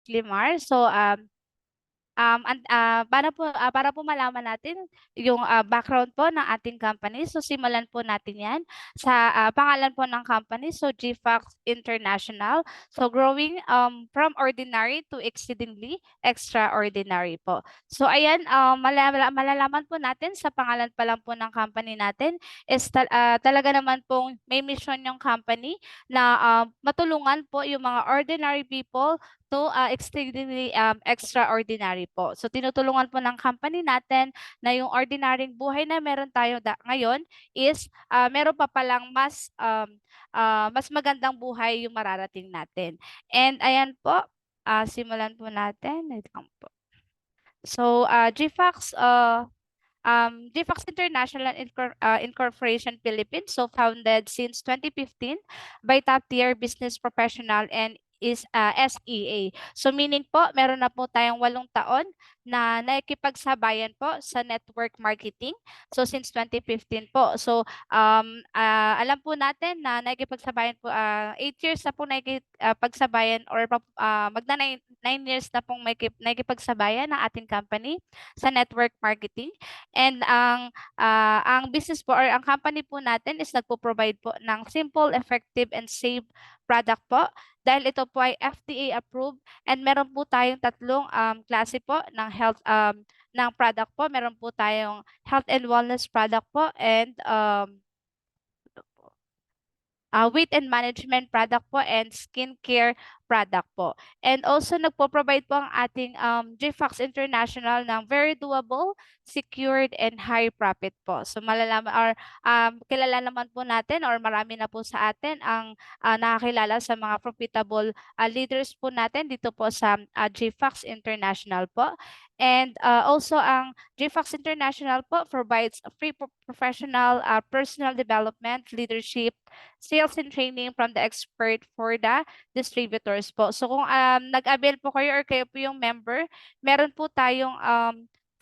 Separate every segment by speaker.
Speaker 1: Limar. So, para po malaman natin yung background po ng ating company. So simulan po natin yan sa pangalan po ng company. So GFAX International. So growing from ordinary to exceedingly extraordinary po. So ayan, malalaman po natin sa pangalan pa lang po ng company natin is talaga naman pong may mission yung company na matulungan po yung mga ordinary people to extremely extraordinary po. So tinutulungan po ng company natin na yung ordinaryong buhay na meron tayo ngayon is meron pa palang mas magandang buhay yung mararating natin. And ayan po, simulan po natin. Wait lang po. So GFAX GFAX International Incorporation Philippines, so founded since 2015 by top-tier business professional and is SEA. So meaning po, meron na po tayong 8 taon na nakikipagsabayan po sa network marketing. So since 2015 po. So alam po natin na nakikipagsabayan po 8 years na po nakikipagsabayan or magna 9 years na pong nakikipagsabayan ng ating company sa network marketing. And ang business po or ang company po natin is nagpo-provide po ng simple, effective, and safe product po. Dahil ito po ay FDA approved and meron po tayong 3 klase po ng ng product po. Meron po tayong health and wellness product po and weight and management product po and skincare product po. And also nagpo-provide po ang ating GFAX International ng very doable, secured, and high profit po. So malalaman or kilala naman po natin or marami na po sa atin ang nakakilala sa mga profitable leaders po natin dito po sa GFAX International po. And also ang GFAX International po provides a free professional personal development, leadership, sales and training from the expert for the distributors po. So kung nag-avail po kayo or kayo po yung member, meron po tayong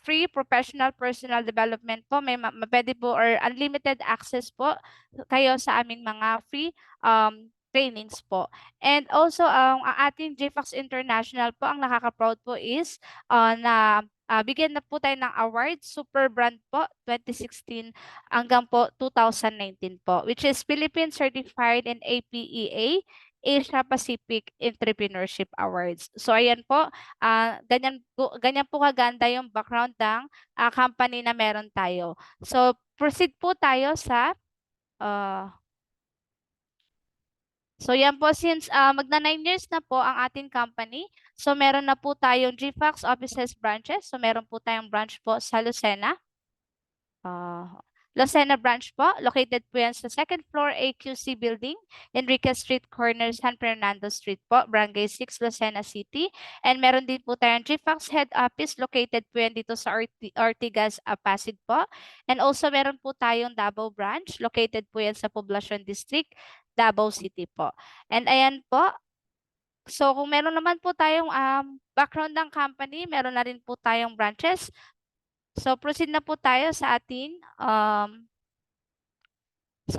Speaker 1: free professional personal development po. Pwede po or unlimited access po kayo sa aming mga free trainings po. And also, ang ating GFAX International po, ang nakaka-proud po is na bigyan na po tayo ng award, Super Brand po, 2016 hanggang po 2019 po, which is Philippine Certified in APEA, Asia Pacific Entrepreneurship Awards. So ayan po, ganyan po kaganda yung background ng company na meron tayo. So proceed po tayo sa uh, So yan po, since magna 9 years na po ang ating company, so meron na po tayong GFAX offices branches. So meron po tayong branch po sa Lucena. Lucena branch po, located po yan sa second floor AQC building, Enriquez Street Corner, San Fernando Street po, Barangay 6, Lucena City. And meron din po tayong GFAX head office, located po yan dito sa Ortigas, Pasig po. And also meron po tayong Davao branch, located po yan sa Poblacion District, Davao City po. And ayan po, so kung meron naman po tayong background ng company, meron na rin po tayong branches. So proceed na po tayo sa ating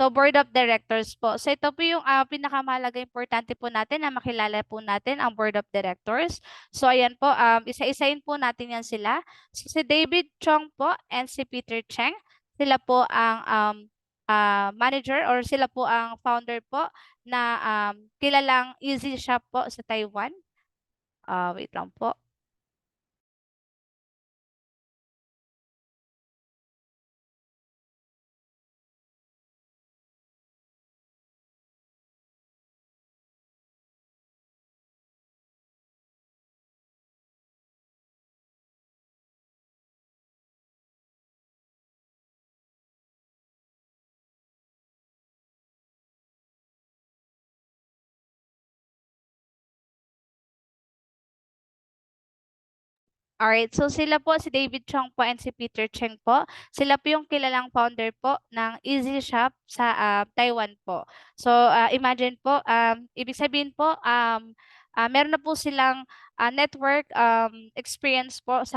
Speaker 1: board of directors po. So ito po yung pinakamahalaga importante po natin na makilala po natin ang board of directors. So ayan po, isa-isahin po natin yan sila. So, si David Chong po and si Peter Cheng. Sila po ang manager or sila po ang founder po na kilalang Easy Shop po sa Taiwan. Wait lang po. Alright, so sila po, si David Chong po and si Peter Cheng po. Sila po yung kilalang founder po ng Easy Shop sa Taiwan po. So imagine po, ibig sabihin po, meron na po silang network experience po sa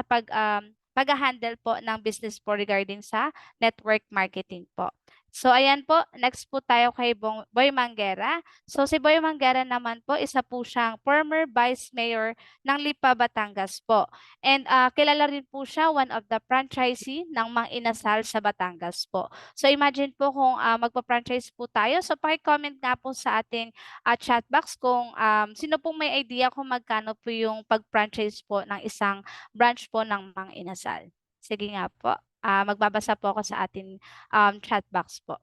Speaker 1: pag-handle po ng business po regarding sa network marketing po. So ayan po, next po tayo kay Boy Manguera. So si Boy Manguera naman po, isa po siyang former Vice Mayor ng Lipa, Batangas po. And kilala rin po siya, one of the franchisee ng Mang Inasal sa Batangas po. So imagine po kung magpa-franchise po tayo. So paki-comment nga po sa ating chat box kung sino pong may idea kung magkano po yung pag-franchise po ng isang branch po ng Mang Inasal. Sige nga po. Magbabasa po ako sa ating chat box po.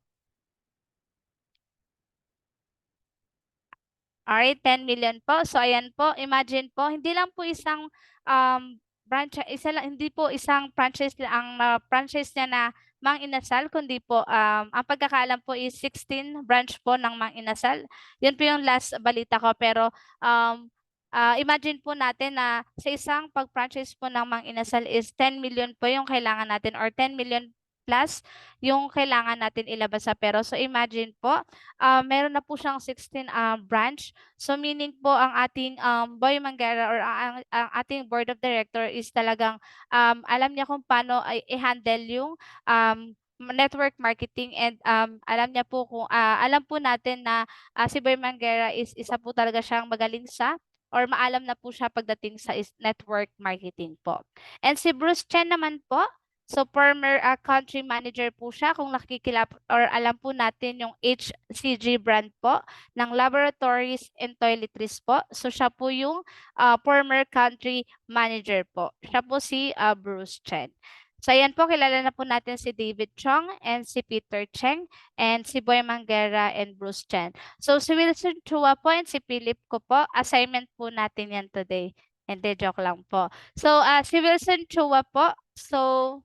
Speaker 1: Alright, 10 million po. So ayan po, imagine po, hindi lang po isang branch, hindi po isang franchise ang franchise niya na Mang Inasal, kundi po ang pagkakaalam po is 16 branch po ng Mang Inasal. Yun po yung last balita ko, pero imagine po natin na sa isang pag-franchise po ng Mang Inasal is 10 million po yung kailangan natin, or 10 million plus yung kailangan natin ilabas sa pero. So imagine po, meron na po siyang 16 branch. So meaning po ang ating Boy Manguera, or ang ating board of director is talagang alam niya kung paano ay i-handle yung network marketing, and alam niya po kung alam po natin na si Boy Manguera is isa po talaga siyang magaling sa, or maalam na po siya pagdating sa network marketing po. And si Bruce Chen naman po, so former country manager po siya, kung nakikilap or alam po natin yung HCG brand po ng laboratories and toiletries po. So siya po yung former country manager po. Siya po si Bruce Chen. So ayan po, kilala na po natin si David Chong and si Peter Cheng and si Boy Manguera and Bruce Chen. So si Wilson Chua po and si Philip ko po, assignment po natin yan today. Hindi, joke lang po. So si Wilson Chua po, so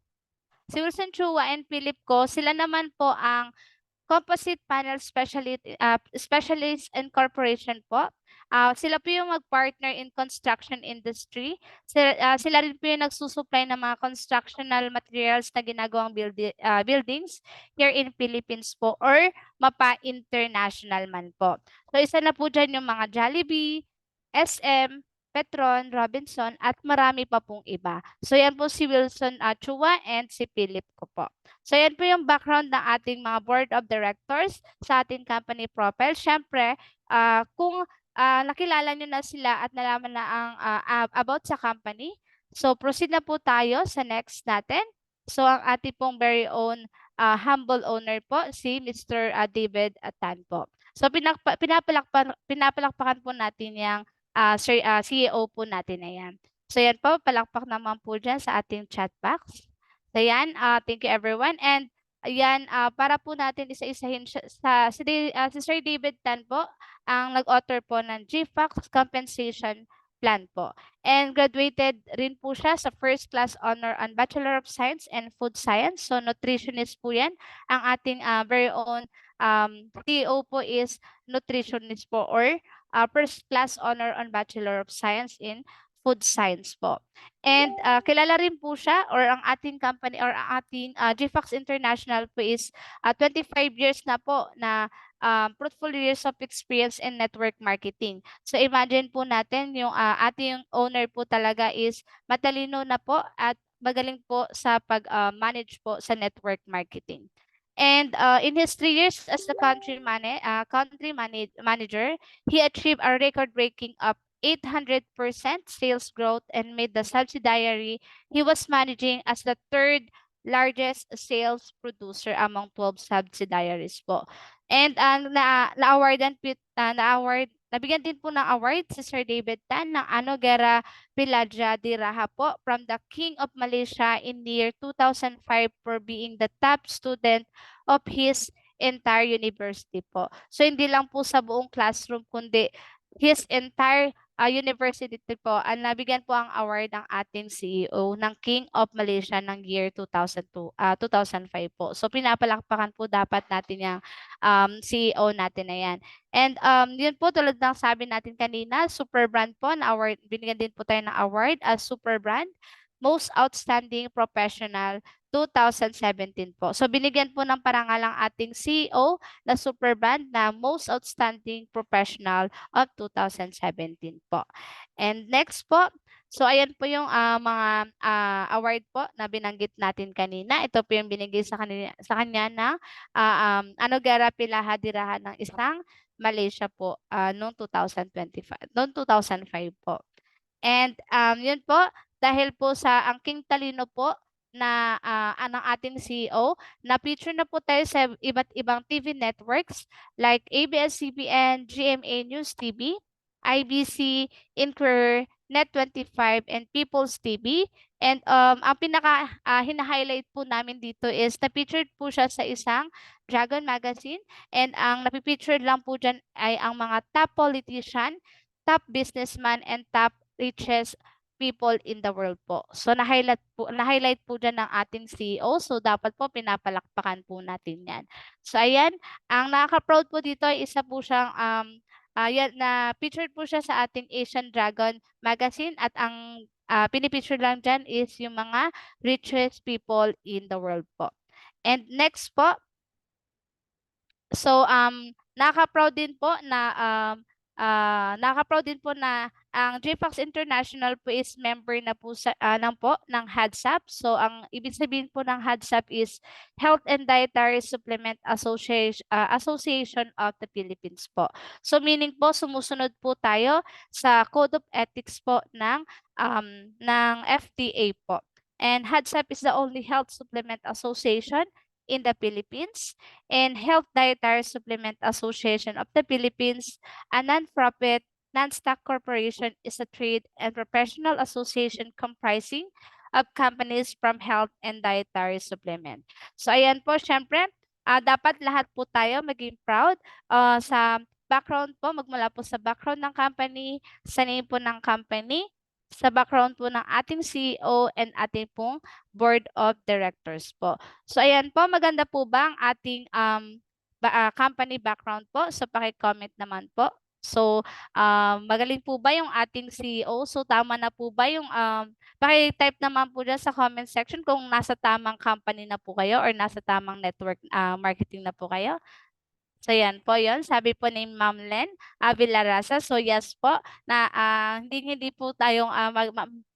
Speaker 1: si Wilson Chua and Philip ko, sila naman po ang composite panel specialist and corporation po. Sila po yung mag-partner in construction industry. Sila rin po yung nagsusupply ng mga constructional materials na ginagawang buildings here in Philippines po, or mapa international man po. So isa na po dyan yung mga Jollibee, SM, Petron, Robinson, at marami pa pong iba. So yan po si Wilson Chua and si Philip ko po. So yan po yung background ng ating mga board of directors sa ating company profile. Siyempre, kung nakilala nyo na sila at nalaman na ang about sa company, so proceed na po tayo sa next natin. So ang ating pong very own humble owner po, si Mr. David Tan po. So pinapalakpakan po natin yung CEO po natin na yan. So yan po, palakpak naman po dyan sa ating chat box. So yan, thank you everyone. And ayan, para po natin isa-isahin si Sir David Tan po, ang nag-author po ng GFAX Compensation Plan po. And graduated rin po siya sa First Class Honor on Bachelor of Science and Food Science. So nutritionist po yan. Ang ating very own CEO po is nutritionist po, or First Class Honor on Bachelor of Science in Food Science po. And kilala rin po siya, or ang ating company, or ang ating GFAX International po is 25 years na po na fruitful years of experience in network marketing. So imagine po natin yung ating owner po talaga is matalino na po at magaling po sa pag-manage po sa network marketing. And in his 3 years as the manager, he achieved a record-breaking up 800% sales growth and made the subsidiary he was managing as the third largest sales producer among 12 subsidiaries po. And nabigyan din po ng award si Sir David Tan ng Anugerah Piladja Diraha po from the King of Malaysia in the year 2005 for being the top student of his entire university po. So hindi lang po sa buong classroom, kundi his entire university po, nabigyan po ang award ng ating CEO ng King of Malaysia ng year 2005 po. So pinapalakpakan po dapat natin yung CEO natin na yan. And yun po, tulad ng sabi natin kanina, super brand po na award, binigyan din po tayo ng award as super brand, most outstanding professional 2017 po. So binigyan po ng parangal ang ating CEO na super brand na most outstanding professional of 2017 po. And next po, So ayan po yung mga award po na binanggit natin kanina. Ito po yung binigay sa kanya ng Anugerah Pilaha Diraha ng isang Malaysia po noong 2025, noong 2005 po. And yun po, dahil po sa angking talino po na ng ating CEO, na-feature na po tayo sa iba't ibang TV networks like ABS-CBN, GMA News TV, IBC, Inquirer, Net25, and People's TV. And ang pinaka hina-highlight po namin dito is na-featured po siya sa isang Dragon Magazine, and ang napipicture lang po dyan ay ang mga top politician, top businessman, and top richest people in the world po. So na-highlight po dyan ng ating CEO. So dapat po pinapalakpakan po natin yan. So ayan, ang nakaka-proud po dito ay isa po siyang yan, na featured po siya sa ating Asian Dragon Magazine, at ang pinipicture lang dyan is yung mga richest people in the world po. And next po, so nakaka-proud din po na ang GFAX International po is member na po ng HADSAP. So ang ibig sabihin po ng HADSAP is Health and Dietary Supplement Association of the Philippines po. So meaning po sumusunod po tayo sa Code of Ethics po ng FDA po. And HADSAP is the only health supplement association in the Philippines, and Health Dietary Supplement Association of the Philippines, a non-profit, non-stock corporation, is a trade and professional association comprising of companies from health and dietary supplement. So ayan po, syempre, dapat lahat po tayo maging proud sa background po, magmula po sa background ng company, sa name po ng company, sa background po ng ating CEO and ating pong board of directors po. So ayan po, maganda po ba ang ating company background po? So paki-comment naman po. So magaling po ba yung ating CEO? So tama na po ba yung paki-type naman po dyan sa comment section kung nasa tamang company na po kayo or nasa tamang network marketing na po kayo. So yan po yon, sabi po ni Ma'am Len Villarasa. So yes po, na hindi po tayong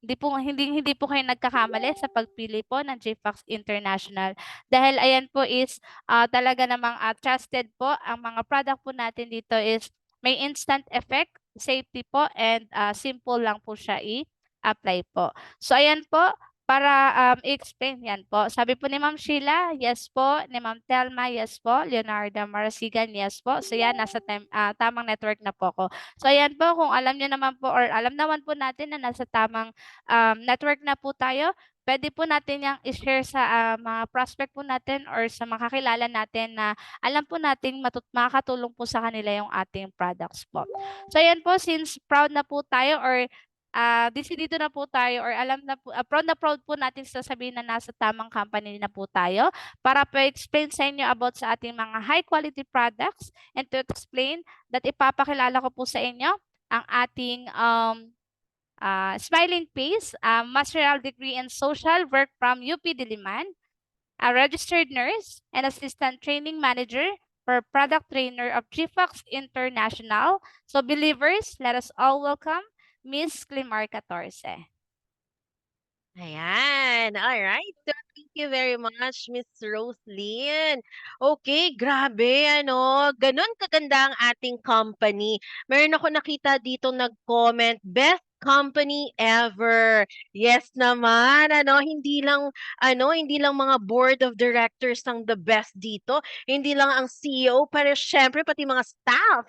Speaker 1: hindi po kayo nagkakamali sa pagpili po ng GFAX International, dahil ayan po is talaga namang trusted po. Ang mga product po natin dito is may instant effect, safety po, and simple lang po siya i-apply po. So ayan po, para i-explain yan po. Sabi po ni Ma'am Sheila, yes po. Ni Ma'am Telma, yes po. Leonardo Marasigan, yes po. So yan, nasa tamang network na po ako. So ayan po, kung alam nyo naman po or alam naman po natin na nasa tamang network na po tayo, pwede po natin yung i-share sa mga prospect po natin or sa mga kakilala natin na alam po natin makakatulong po sa kanila yung ating products po. So ayan po, since proud na po tayo or decidido na po tayo or alam na proud po natin sasabihin na nasa tamang company na po tayo, para pa-explain sa inyo about sa ating mga high quality products, and to explain that ipapakilala ko po sa inyo ang ating smiling face, masteral degree in social work from UP Diliman, a registered nurse and assistant training manager for product trainer of GFAX International. So believers, let us all welcome Miss Climar 14.
Speaker 2: Ayan. Alright. So, thank you very much, Miss Roslyn. Okay, grabe, ganun kaganda ang ating company. Meron ako nakita dito nag-comment, best company ever. Yes naman, hindi lang mga board of directors ang the best dito. Hindi lang ang CEO, pero syempre pati mga staff.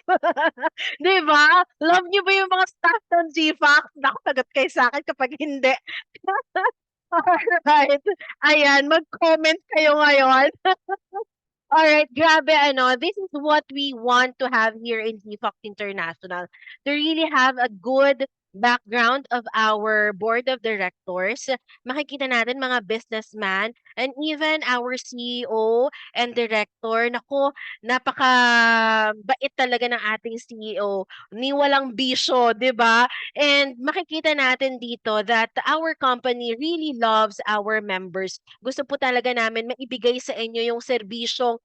Speaker 2: 'Di ba? Love niyo ba yung mga staff ng GFAX? Naku, sagot kayo sa akin kapag hindi. Alright. Ayan, mag-comment kayo ngayon. Alright, grabe this is what we want to have here in GFAX International. To really have a good background of our board of directors. Makikita natin mga businessman and even our CEO and director. Naku, napaka-bait talaga ng ating CEO. Ni walang bisyo, 'di ba? And makikita natin dito that our company really loves our members. Gusto po talaga namin maibigay sa inyo yung serbisyong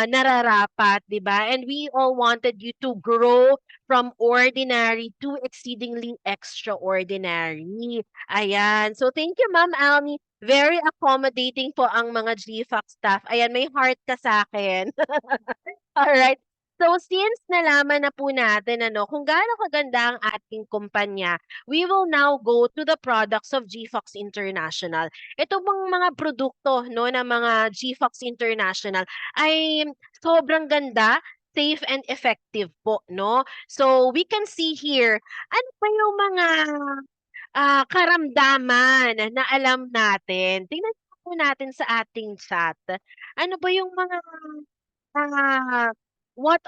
Speaker 2: nararapat, 'di ba? And we all wanted you to grow from ordinary to exceedingly extraordinary. Ayan. So, thank you, Ma'am Almi. Very accommodating po ang mga GFAC staff. Ayan, may heart ka sa akin. Alright. So, since nalaman na po natin ano, kung gaano kaganda ang ating kumpanya, we will now go to the products of GFox International. Ito bang mga produkto no, ng mga GFox International ay sobrang ganda, safe and effective po, no? So, we can see here, ano pa yung mga karamdaman na alam natin. Tingnan po natin sa ating chat. Ano ba yung mga what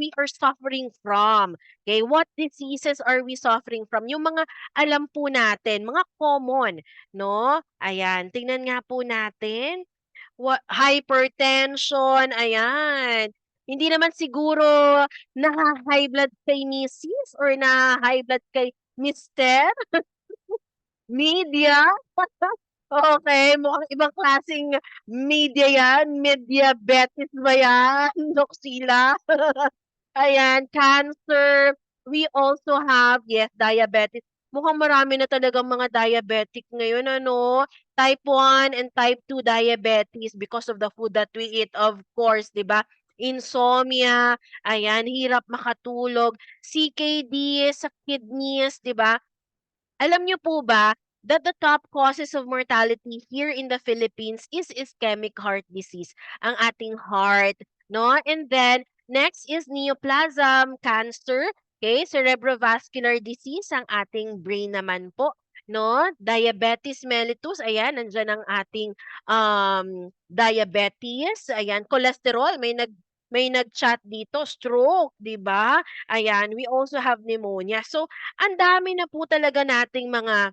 Speaker 2: we are suffering from? Okay, what diseases are we suffering from? Yung mga alam po natin, mga common, no? Ayan, tingnan nga po natin. Hypertension, ayan. Hindi naman siguro na-high blood kay Mrs. or na-high blood kay Mister? Media? Okay, mukhang ibang klaseng media yan. Mediabetes ba yan, Doxila? Ayan, cancer. We also have, yes, diabetes. Mukhang marami na talagang mga diabetic ngayon, ano? Type 1 and type 2 diabetes because of the food that we eat, of course, di ba? Insomnia, ayan, hirap makatulog, CKD sa kidneys, di ba? Alam niyo po ba that the top causes of mortality here in the Philippines is ischemic heart disease, ang ating heart, no? And then, next is neoplasm cancer, okay? Cerebrovascular disease, ang ating brain naman po, no? Diabetes mellitus, ayan, nandiyan ang ating diabetes, ayan, cholesterol, may nag-chat dito, stroke, 'di ba? Ayan, we also have pneumonia. So, ang dami na po talaga nating mga,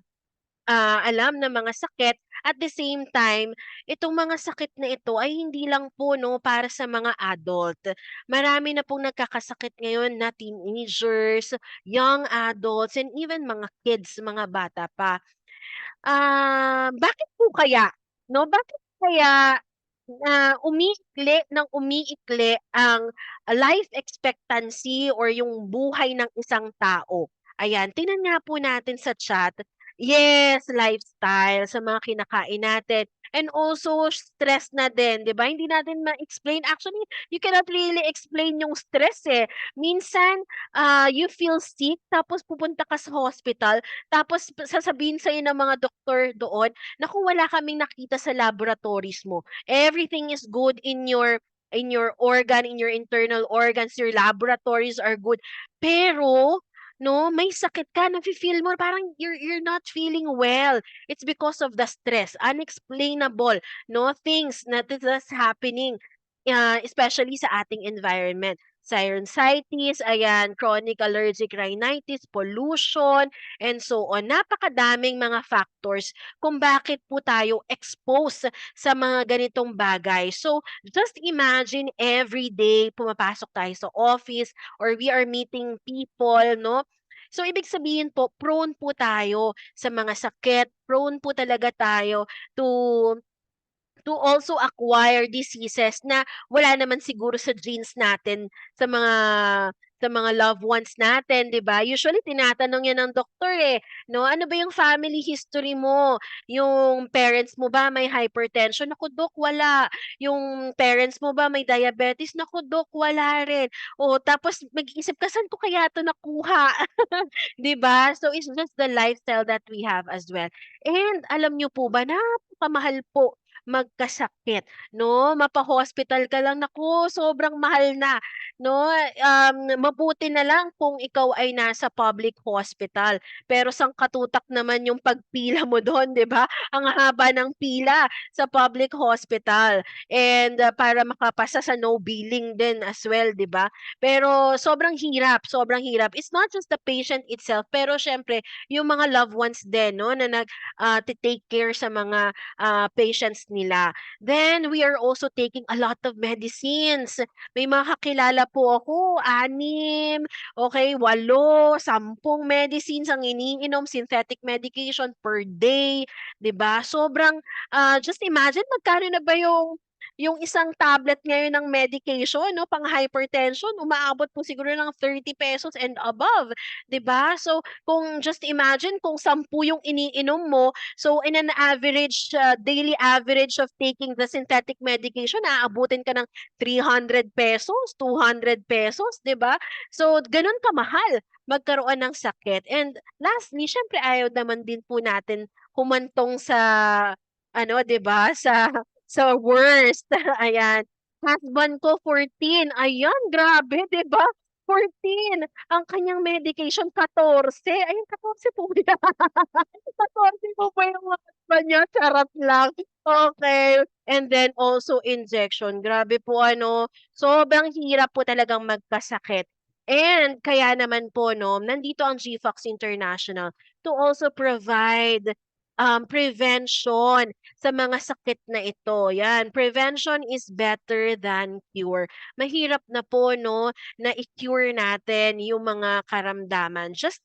Speaker 2: alam na mga sakit. At the same time, itong mga sakit na ito ay hindi lang po 'no, para sa mga adult. Marami na pong nagkakasakit ngayon na teenagers, young adults, and even mga kids, mga bata pa. Bakit po kaya 'no, bakit kaya umiikli ng umiikli ang life expectancy or yung buhay ng isang tao? Ayan, tingnan nga po natin sa chat. Yes, lifestyle sa mga kinakain natin and also stress na din, 'di ba? Hindi natin ma-explain. Actually, you cannot really explain yung stress, eh. Minsan, you feel sick tapos pupunta ka sa hospital tapos sasabihin sa'yo ng mga doktor doon, "Naku, wala kaming nakita sa laboratories mo. Everything is good in your organ, in your internal organs, your laboratories are good." Pero 'no, may sakit ka, nafi-feel mo parang you're not feeling well. It's because of the stress, unexplainable 'no, things that's happening, especially sa ating environment. Sinusitis, ayan, chronic allergic rhinitis, pollution, and so on. Napakadaming mga factors kung bakit po tayo exposed sa mga ganitong bagay. So, just imagine every day pumapasok tayo sa office or we are meeting people, no? So, ibig sabihin po, prone po tayo sa mga sakit, prone po talaga tayo to also acquire diseases na wala naman siguro sa genes natin sa mga loved ones natin, 'di ba? Usually tinatanong 'yan ng doktor, eh, 'no, "Ano ba yung family history mo? Yung parents mo ba may hypertension?" "Naku dok, wala." "Yung parents mo ba may diabetes?" "Naku dok, wala rin." Oh, tapos mag-iisip ka, "Saan ko kaya 'to nakuha?" 'Di ba? So, it's just the lifestyle that we have as well. And alam niyo po ba, napakamahal po magkasakit 'no, mapa-hospital ka lang, naku sobrang mahal na 'no. Mabuti na lang kung ikaw ay nasa public hospital, pero sangkatutak naman yung pagpila mo dun, 'di ba? Ang haba ng pila sa public hospital and, para makapasa sa no billing din as well, 'di ba? Pero sobrang hirap, sobrang hirap. It's not just the patient itself, pero siyempre yung mga loved ones din 'no, na take care sa mga patients nila. Then we are also taking a lot of medicines. May mga kakilala po ako, 6, okay, 8, 10 medicines ang iniinom, synthetic medication per day, 'di ba? Sobrang, just imagine magkano na ba yung yung isang tablet ngayon ng medication, no, pang hypertension, umaabot po siguro ng 30 pesos and above, 'di ba? So, kung just imagine kung 10 yung iniinom mo, so in an average, daily average of taking the synthetic medication, aabutin ka ng 300 pesos, 200 pesos, 'di ba? So, ganun kamahal magkaroon ng sakit. And lastly, syempre ayaw naman din po natin humantong sa ano, 'di ba, sa worst. Ayan. Husband ko 14. Ayan, grabe, 'di ba? 14. Ang kanyang medication 14. Ayun, 14 po ba? 14 po ba yung husband niya? Charot lang. Okay. And then also injection. Grabe po ano, sobrang hirap po talagang magkasakit. And kaya naman po 'no, nandito ang GFox International to also provide prevention sa mga sakit na ito. Yan, prevention is better than cure. Mahirap na po 'no, na i-cure natin yung mga karamdaman. Just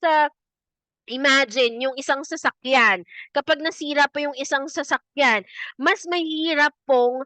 Speaker 2: imagine yung isang sasakyan, kapag nasira po yung isang sasakyan, mas mahirap pong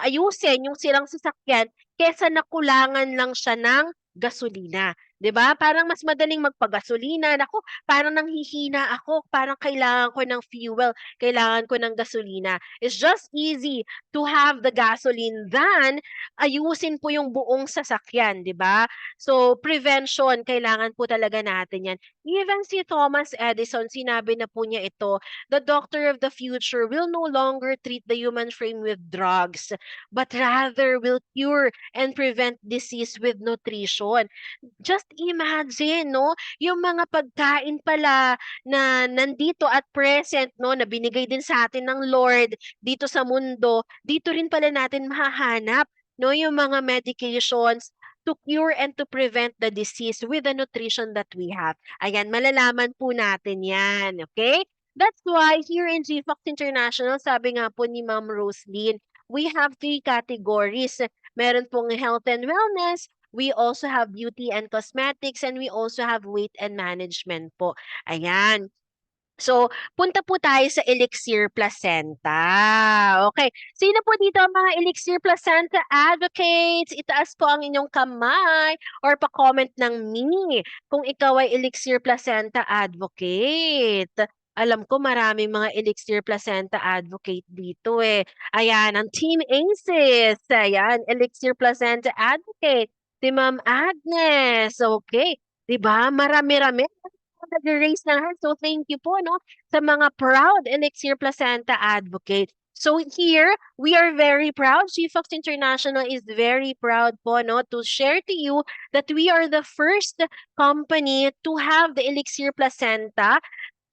Speaker 2: ayusin yung sirang sasakyan kaysa nakulangan lang siya ng gasolina, 'di ba? Parang mas madaling magpagasolina, naku, parang nanghihina ako, parang kailangan ko ng fuel, kailangan ko ng gasolina. It's just easy to have the gasoline than ayusin po yung buong sasakyan, 'di ba? So, prevention, kailangan po talaga natin yan. Even si Thomas Edison, sinabi na po niya ito, the doctor of the future will no longer treat the human frame with drugs, but rather will cure and prevent disease with nutrition. Just imagine, no? Yung mga pagkain pala na nandito at present, no? Na binigay din sa atin ng Lord dito sa mundo, dito rin pala natin mahahanap, no? Yung mga medications to cure and to prevent the disease with the nutrition that we have. Ayan, malalaman po natin yan, okay? That's why here in GFox International, sabi nga po ni Ma'am Roslyn, we have 3 categories. Meron pong health and wellness, we also have beauty and cosmetics, and we also have weight and management po. Ayan. So, punta po tayo sa Elixir Placenta. Okay. Sino po dito ang mga Elixir Placenta advocates? Itaas po ang inyong kamay or pa-comment ng me kung ikaw ay Elixir Placenta advocate. Alam ko maraming mga Elixir Placenta advocate dito eh. Ayan, ang Team Aces. Ayan, Elixir Placenta advocate. Si Ma'am Agnes. Okay. 'Di ba? Marami-rami nag-raise ng hand. So thank you po no sa mga proud Elixir Placenta advocate. So here, we are very proud. GFox International is very proud po no to share to you that we are the first company to have the Elixir Placenta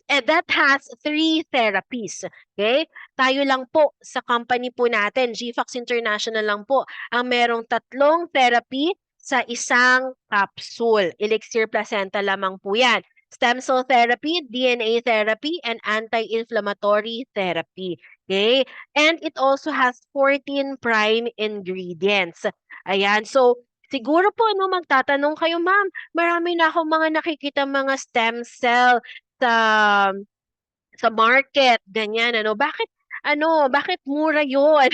Speaker 2: that has 3 therapies. Okay? Tayo lang po sa company po natin, GFox International lang po, ang merong 3 therapy sa isang capsule. Elixir Placenta lamang po yan. Stem cell therapy, DNA therapy, and anti-inflammatory therapy. Okay? And it also has 14 prime ingredients. Ayan. So, siguro po, no, magtatanong kayo, ma'am, marami na akong mga nakikita mga stem cell sa market, ganyan ano. Bakit mura 'yun?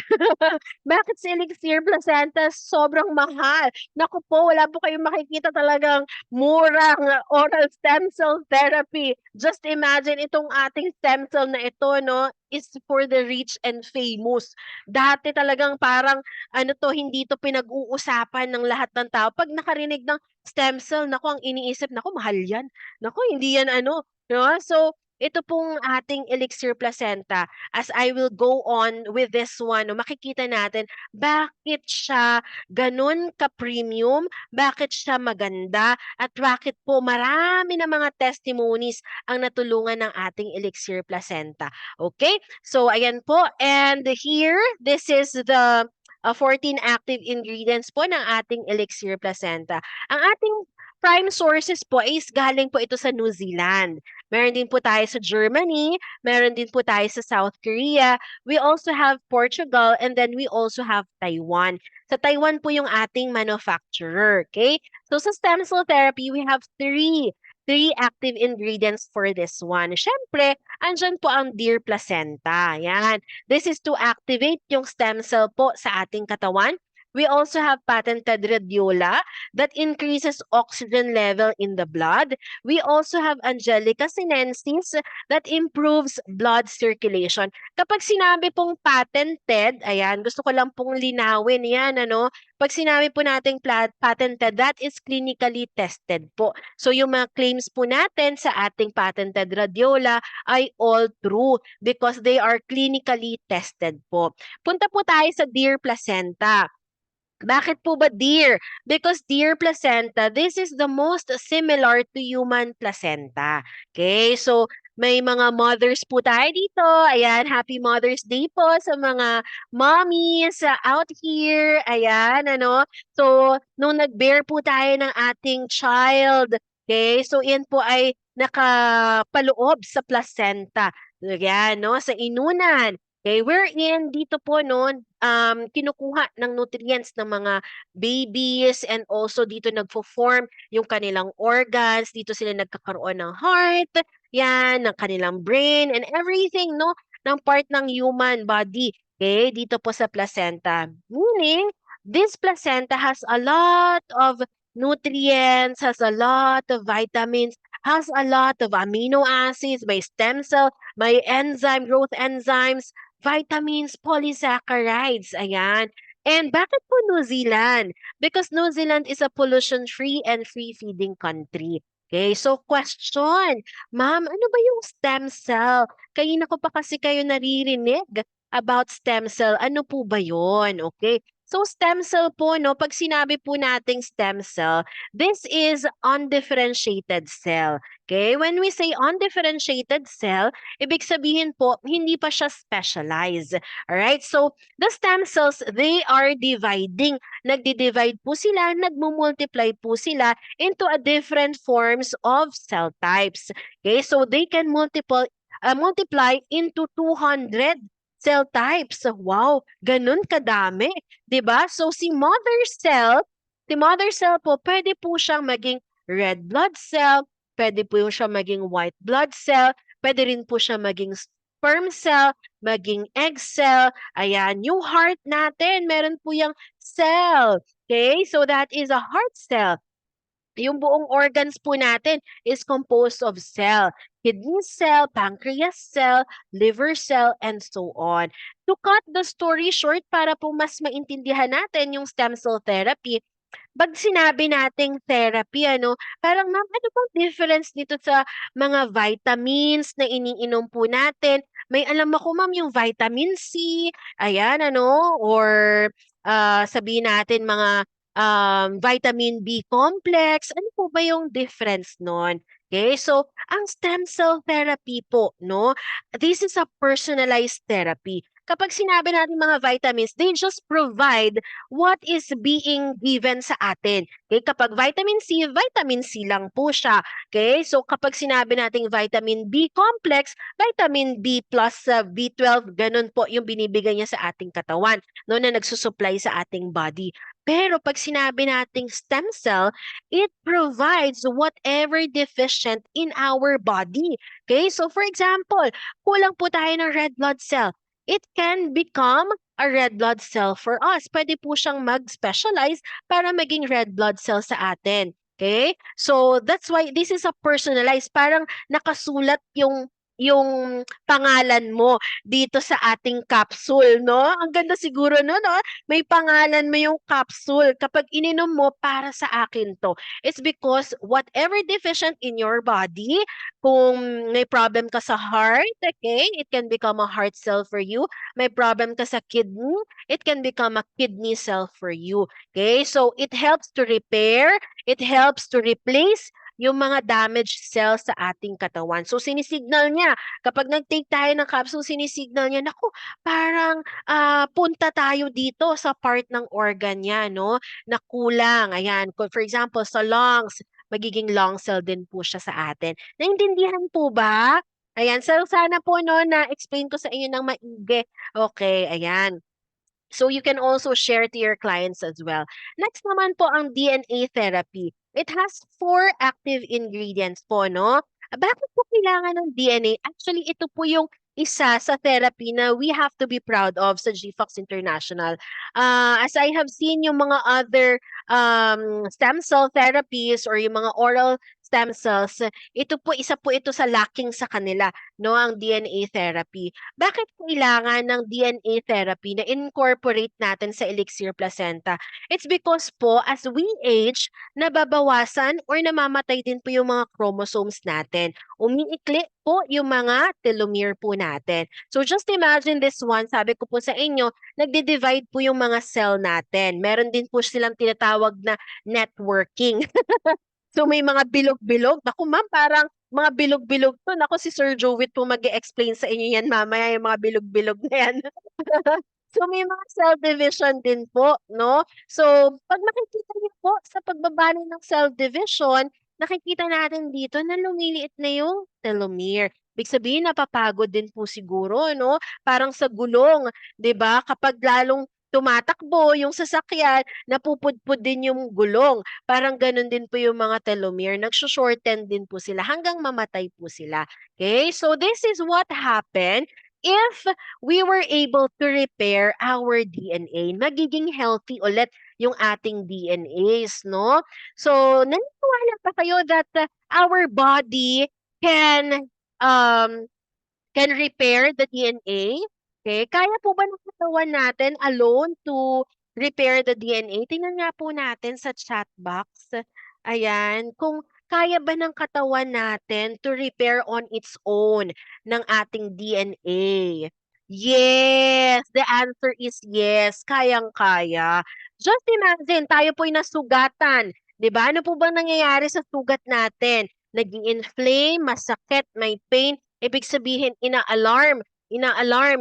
Speaker 2: Bakit si Elixir Placenta sobrang mahal? Naku po, wala po kayong makikita talagang murang oral stem cell therapy. Just imagine itong ating stem cell na ito 'no, is for the rich and famous. Dati talagang parang ano 'to, hindi 'to pinag-uusapan ng lahat ng tao. 'Pag nakarinig ng stem cell, naku ang iniisip, naku mahal 'yan. Naku hindi 'yan ano, 'no? So, ito pong ating Elixir Placenta, as I will go on with this one, no, makikita natin bakit siya ganun ka-premium, bakit siya maganda, at bakit po marami na mga testimonies ang natulungan ng ating Elixir Placenta. Okay? So, ayan po. And here, this is the 14 active ingredients po ng ating Elixir Placenta. Ang ating prime sources po is galing po ito sa New Zealand. Meron din po tayo sa Germany, meron din po tayo sa South Korea. We also have Portugal, and then we also have Taiwan. Sa Taiwan po yung ating manufacturer, okay? So sa stem cell therapy, we have 3 three active ingredients for this one. Siyempre, andyan po ang deer placenta. Yan. This is to activate yung stem cell po sa ating katawan. We also have patented radiola that increases oxygen level in the blood. We also have Angelica sinensis that improves blood circulation. Kapag sinabi pong patented, ayan, gusto ko lang pong linawin yan, ano? Pag sinabi po nating patented, that is clinically tested po. So yung mga claims po natin sa ating patented radiola ay all true because they are clinically tested po. Punta po tayo sa deer placenta. Bakit po ba deer? Because deer placenta, this is the most similar to human placenta. Okay, so may mga mothers po tayo dito. Ayan, happy Mother's Day po sa mga mommies out here. Ayan, ano. So, nung nag-bear po tayo ng ating child, okay, so yan po ay nakapaloob sa placenta. Ayan, no, sa inunan. Okay, wherein dito po no, kinukuha ng nutrients ng mga babies and also dito nagfo-form yung kanilang organs, dito sila nagkakaroon ng heart, yan, ng kanilang brain and everything, no, ng part ng human body. Okay, dito po sa placenta. Meaning, this placenta has a lot of nutrients, has a lot of vitamins, has a lot of amino acids, may stem cell, may enzyme, growth enzymes, vitamins, polysaccharides, ayan. And bakit po New Zealand? Because New Zealand is a pollution-free and free-feeding country. Okay, so question, ma'am, ano ba yung stem cell? Kanina ko pa kasi kayo naririnig about stem cell. Ano po ba yon? Okay, so stem cell po, no, pag sinabi po nating stem cell, this is undifferentiated cell. Okay, when we say undifferentiated cell, ibig sabihin po, hindi pa siya specialized. Alright? So, the stem cells, they are dividing. Nagdi-divide po sila, nagmumultiply po sila into a different forms of cell types. Okay? So, they can multiply into 200 cell types. Wow, ganun kadami. 'Di ba? So, si mother cell po, pwede po siyang maging red blood cell, pwede po siya maging white blood cell, pwede rin po siya maging sperm cell, maging egg cell. Ayan, yung heart natin, meron po yung cell. Okay, so that is a heart cell. Yung buong organs po natin is composed of cell. Kidney cell, pancreas cell, liver cell, and so on. To cut the story short, para po mas maintindihan natin yung stem cell therapy, pag sinabi nating therapy, ano, parang ma'am, ano bang difference dito sa mga vitamins na iniinom po natin? May alam ako ma'am yung vitamin C, ayan ano, or sabihin natin mga vitamin B complex. Ano po ba yung difference nun? Okay, so ang stem cell therapy po, no, this is a personalized therapy. Kapag sinabi natin mga vitamins, they just provide what is being given sa atin. Okay? Kapag vitamin C lang po siya. Okay? So kapag sinabi nating vitamin B complex, vitamin B plus B12, ganun po yung binibigay niya sa ating katawan, no, na nagsusupply sa ating body. Pero pag sinabi nating stem cell, it provides whatever deficient in our body. Okay? So for example, kulang po tayo ng red blood cell. It can become a red blood cell for us. Pwede po siyang mag-specialize para maging red blood cell sa atin. Okay? So, that's why this is a personalized. Parang nakasulat yung pangalan mo dito sa ating capsule, no? Ang ganda siguro no, no? May pangalan mo yung capsule. Kapag ininom mo, para sa akin to. It's because whatever deficient in your body, kung may problem ka sa heart, okay, it can become a heart cell for you. May problem ka sa kidney, it can become a kidney cell for you. Okay, so it helps to repair, it helps to replace yung mga damaged cells sa ating katawan. So sinisignal niya, kapag nag-take tayo ng capsule, sinisignal niya, naku, parang punta tayo dito sa part ng organ niya, no, na kulang. Ayan, for example, sa lungs, magiging lung cell din po siya sa atin. Naintindihan po ba? Ayan, so sana po no, na-explain ko sa inyo ng maigi. Okay, ayan. So you can also share to your clients as well. Next naman po ang DNA therapy. It has 4 active ingredients po, no? Bakit po kailangan ng DNA? Actually, ito po yung isa sa therapy na we have to be proud of sa GFox International. As I have seen yung mga other stem cell therapies or yung mga oral stem cells, ito po, isa po ito sa lacking sa kanila, no? Ang DNA therapy. Bakit kailangan ng DNA therapy na incorporate natin sa Elixir Placenta? It's because po, as we age, nababawasan or namamatay din po yung mga chromosomes natin. Umiikli po yung mga telomere po natin. So just imagine this one, sabi ko po sa inyo, nagde-divide po yung mga cell natin. Meron din po silang tinatawag na networking. So may mga bilog-bilog. Naku ma'am, parang mga bilog-bilog to. Naku, si Sir Jovit po mag-explain sa inyo yan mamaya, yung mga bilog-bilog na yan. So may mga cell division din po, no? So pag nakikita niyo po sa pagbaba ng cell division, nakikita natin dito na lumiliit na yung telomere. Ibig sabihin, napapagod din po siguro, no? Parang sa gulong, 'di ba? Kapag lalong tumatakbo yung sasakyan, napupudpud din yung gulong. Parang ganun din po yung mga telomere. Nagsushorten din po sila hanggang mamatay po sila. Okay? So this is what happened if we were able to repair our DNA. Magiging healthy ulit yung ating DNAs, no? So, naniniwala pa kayo that our body can um can repair the DNA? Okay, kaya po ba ng katawan natin alone to repair the DNA? Tingnan nga po natin sa chat box. Ayan, kung kaya ba ng katawan natin to repair on its own ng ating DNA? Yes, the answer is yes, kayang-kaya. Just imagine, tayo po'y nasugatan. 'Di ba? Ano po bang nangyayari sa sugat natin? Nag-i-inflame, masakit, may pain. Ibig sabihin, ina-alarm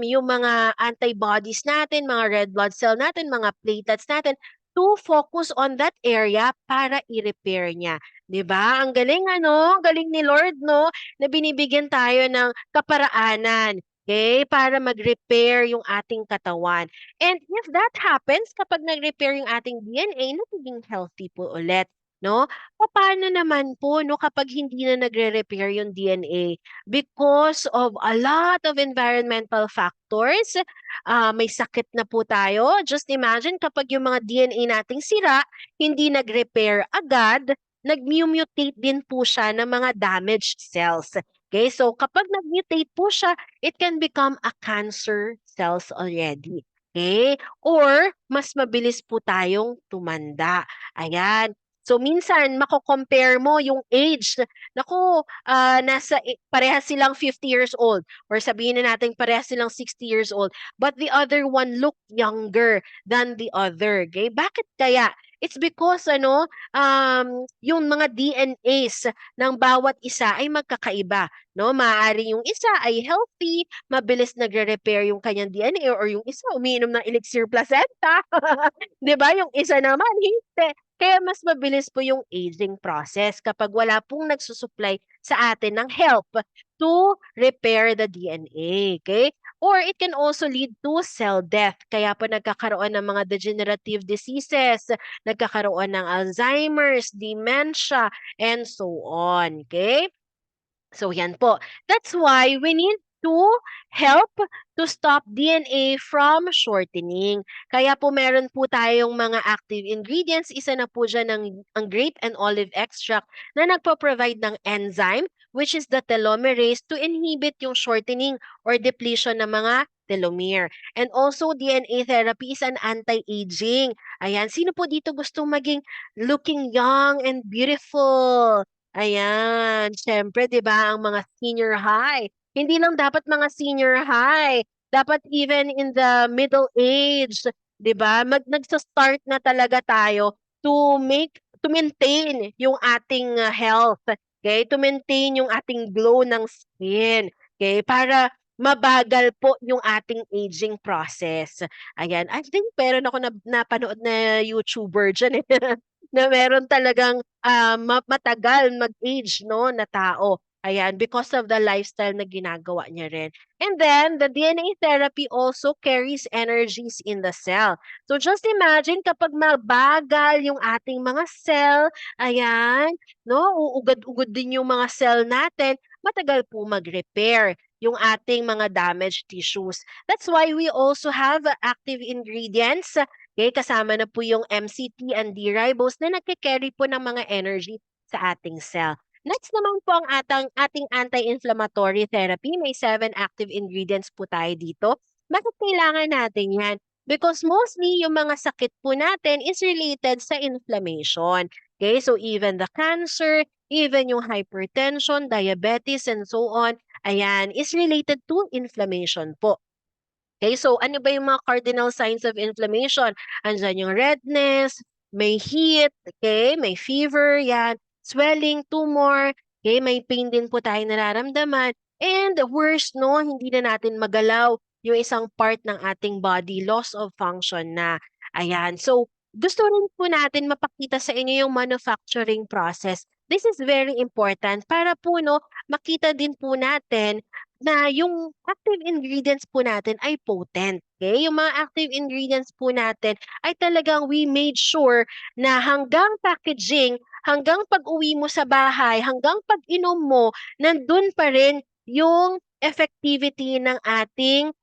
Speaker 2: yung mga antibodies natin, mga red blood cell natin, mga platelets natin to focus on that area para i-repair niya. 'Di ba? Ang galing ano, ang galing ni Lord no, na binibigyan tayo ng kaparaanan. Okay, para mag-repair yung ating katawan. And if that happens, kapag nag-repair yung ating DNA, nagiging healthy po ulit, no? Paano naman po, no, kapag hindi na nagre-repair yung DNA? Because of a lot of environmental factors, may sakit na po tayo. Just imagine kapag yung mga DNA nating sira, hindi nag-repair agad, nag-mutate din po siya ng mga damaged cells. Okay, so kapag nag-mutate po siya, it can become a cancer cells already. Okay? Or mas mabilis po tayong tumanda. Ayan. So minsan mako-compare mo yung age. Naku, parehas silang 50 years old or sabihin na natin parehas silang 60 years old, but the other one look younger than the other. Okay? Bakit kaya? It's because yung mga DNAs ng bawat isa ay magkakaiba, no? Maaari yung isa ay healthy, mabilis nagre-repair yung kanyang DNA or yung isa umiinom ng elixir placenta. 'Di ba? Yung isa naman hindi. Kaya mas mabilis po yung aging process kapag wala pong nagsusupply sa atin ng help to repair the DNA. Okay? Or it can also lead to cell death. Kaya po nagkakaroon ng mga degenerative diseases, nagkakaroon ng Alzheimer's, dementia, and so on. Okay? So yan po. That's why we need to help to stop DNA from shortening. Kaya po meron po tayong mga active ingredients. Isa na po dyan ang grape and olive extract na nagpo-provide ng enzyme which is the telomerase to inhibit yung shortening or depletion ng mga telomere. And also, DNA therapy is an anti-aging. Ayan, sino po dito gustong maging looking young and beautiful? Ayan, siyempre 'di ba ang mga senior high. Hindi lang dapat mga senior high, dapat even in the middle age, 'di ba? Nagsa-start na talaga tayo to maintain yung ating health, okay? To maintain yung ating glow ng skin, okay? Para mabagal po yung ating aging process. Ayan, I think meron ako napanood na YouTuber diyan eh. Na meron talagang matagal mag-age no na tao. Ayan, because of the lifestyle na ginagawa niya rin. And then, the DNA therapy also carries energies in the cell. So, just imagine kapag mabagal yung ating mga cell, ayan, no, uugad-ugod din yung mga cell natin, matagal po mag-repair yung ating mga damaged tissues. That's why we also have active ingredients. Okay, kasama na po yung MCT and D-ribose na nagke-carry po ng mga energy sa ating cell. Next naman po ang ating anti-inflammatory therapy. May 7 active ingredients po tayo dito. Bakit kailangan natin yan? Because mostly yung mga sakit po natin is related sa inflammation. Okay, so even the cancer, even yung hypertension, diabetes, and so on, ayan, is related to inflammation po. Okay, so ano ba yung mga cardinal signs of inflammation? Andiyan yung redness, may heat, okay, may fever, yan, swelling, tumor, okay, may pain din po tayo nararamdaman. And worst, no, hindi na natin magalaw yung isang part ng ating body, loss of function na. Ayan, so gusto rin po natin mapakita sa inyo yung manufacturing process. This is very important para po, no, makita din po natin na yung active ingredients po natin ay potent. Okay? Yung mga active ingredients po natin ay talagang we made sure na hanggang packaging, hanggang pag-uwi mo sa bahay, hanggang pag-inom mo, nandun pa rin yung effectivity ng ating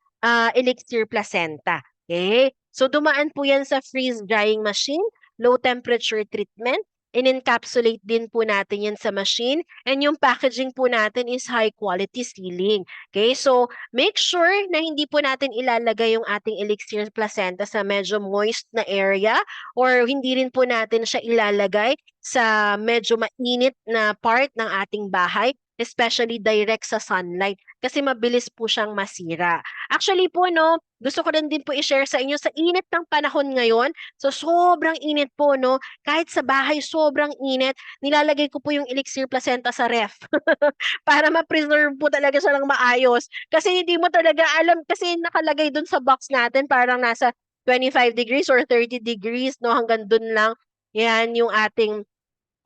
Speaker 2: elixir placenta. Okay? So dumaan po yan sa freeze drying machine, low temperature treatment, in-encapsulate din po natin yan sa machine, and yung packaging po natin is high quality sealing. Okay, so make sure na hindi po natin ilalagay yung ating elixir placenta sa medyo moist na area or hindi rin po natin siya ilalagay sa medyo mainit na part ng ating bahay, especially direct sa sunlight kasi mabilis po siyang masira. Actually po, no, gusto ko rin din po i-share sa inyo sa init ng panahon ngayon. So sobrang init po, no, kahit sa bahay sobrang init, nilalagay ko po yung elixir placenta sa ref. Para ma-preserve po talaga siya ng maayos. Kasi hindi mo talaga alam, kasi nakalagay dun sa box natin parang nasa 25 degrees or 30 degrees, no? Hanggang dun lang. Yan yung ating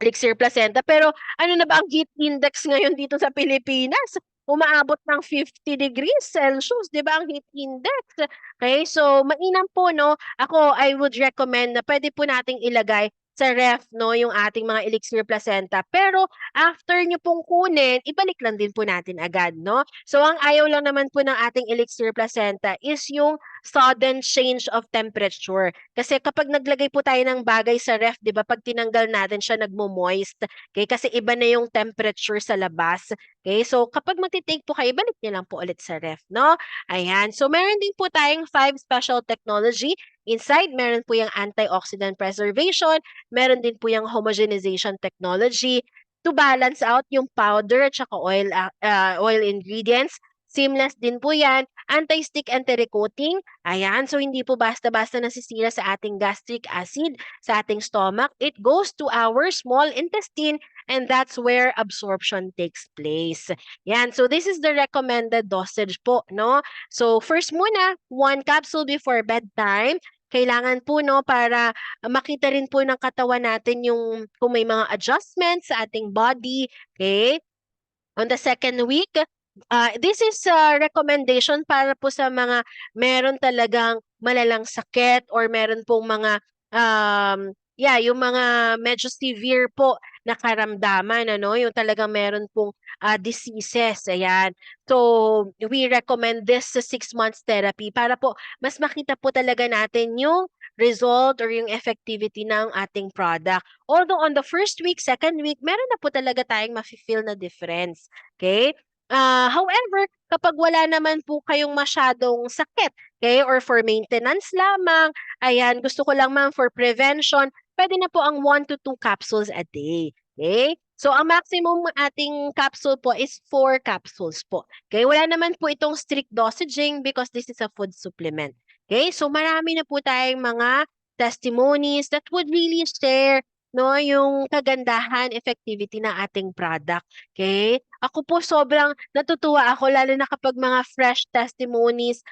Speaker 2: elixir placenta. Pero ano na ba ang heat index ngayon dito sa Pilipinas? Umaabot ng 50 degrees Celsius, di ba ang heat index? Okay, so mainam po, no? Ako, I would recommend na pwede po nating ilagay sa ref, no, yung ating mga elixir placenta. Pero after nyo pong kunin, ibalik lang din po natin agad, no? So ang ayaw lang naman po ng ating elixir placenta is yung sudden change of temperature. Kasi kapag naglagay po tayo ng bagay sa ref, 'di ba, pag tinanggal natin siya nagmo-moist. Okay? Kasi iba na yung temperature sa labas. Okay? So kapag magti-take po kayo, balik niyo lang po ulit sa ref, no? Ayan. So meron din po tayong 5 special technology. Inside, meron po yung antioxidant preservation, meron din po yung homogenization technology to balance out yung powder at saka oil ingredients. Seamless din po yan. Anti-stick, anti-recoating. Ayan, so hindi po basta-basta nasisira sa ating gastric acid, sa ating stomach. It goes to our small intestine and that's where absorption takes place. Yan, so this is the recommended dosage po, no? So first muna, 1 capsule before bedtime. Kailangan po, no, para makita rin po ng katawan natin yung kung may mga adjustments sa ating body. Okay? On the second week, this is a recommendation para po sa mga meron talagang malalang sakit or meron pong mga yung mga medyo severe po na karamdaman, ano, yung talagang meron pong diseases, ayan. So, we recommend this sa 6 months therapy para po mas makita po talaga natin yung result or yung effectivity ng ating product. Although on the first week, second week, meron na po talaga tayong mafe-feel na difference. Okay? However, kapag wala naman po kayong masyadong sakit, okay, or for maintenance lamang, ayan, gusto ko lang ma'am for prevention, pwede na po ang 1 to 2 capsules a day. Okay? So, ang maximum ating capsule po is 4 capsules po. Okay? Wala naman po itong strict dosaging because this is a food supplement. Okay? So, marami na po tayong mga testimonies that would really share no, yung kagandahan, effectivity ng ating product. Okay? Ako po sobrang natutuwa ako lalo na kapag mga fresh testimonies,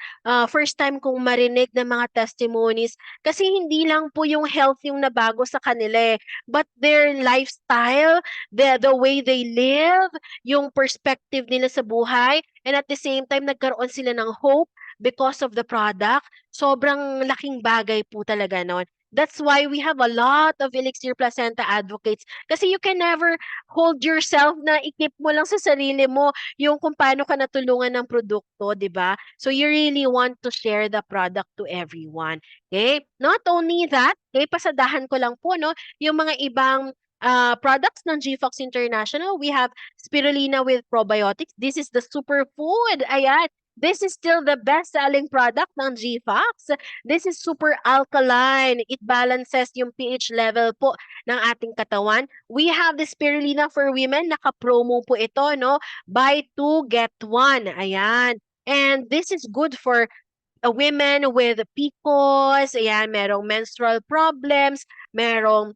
Speaker 2: first time kong marinig ng mga testimonies kasi hindi lang po yung health yung nabago sa kanila but their lifestyle, the way they live, yung perspective nila sa buhay, and at the same time nagkaroon sila ng hope because of the product. Sobrang laking bagay po talaga nun. That's why we have a lot of Elixir Placenta advocates kasi you can never hold yourself na ikip mo lang sa sarili mo yung kung paano ka natulungan ng produkto, di ba? So you really want to share the product to everyone. Okay? Not only that, okay, pasadahan ko lang po, no, yung mga ibang products ng GFox International, we have spirulina with probiotics. This is the superfood. Ayan. This is still the best-selling product ng GFox. This is super alkaline. It balances yung pH level po ng ating katawan. We have the spirulina for women. Naka-promo po ito, no? Buy two, get one. Ayan. And this is good for women with PCOS. Ayan, merong menstrual problems, merong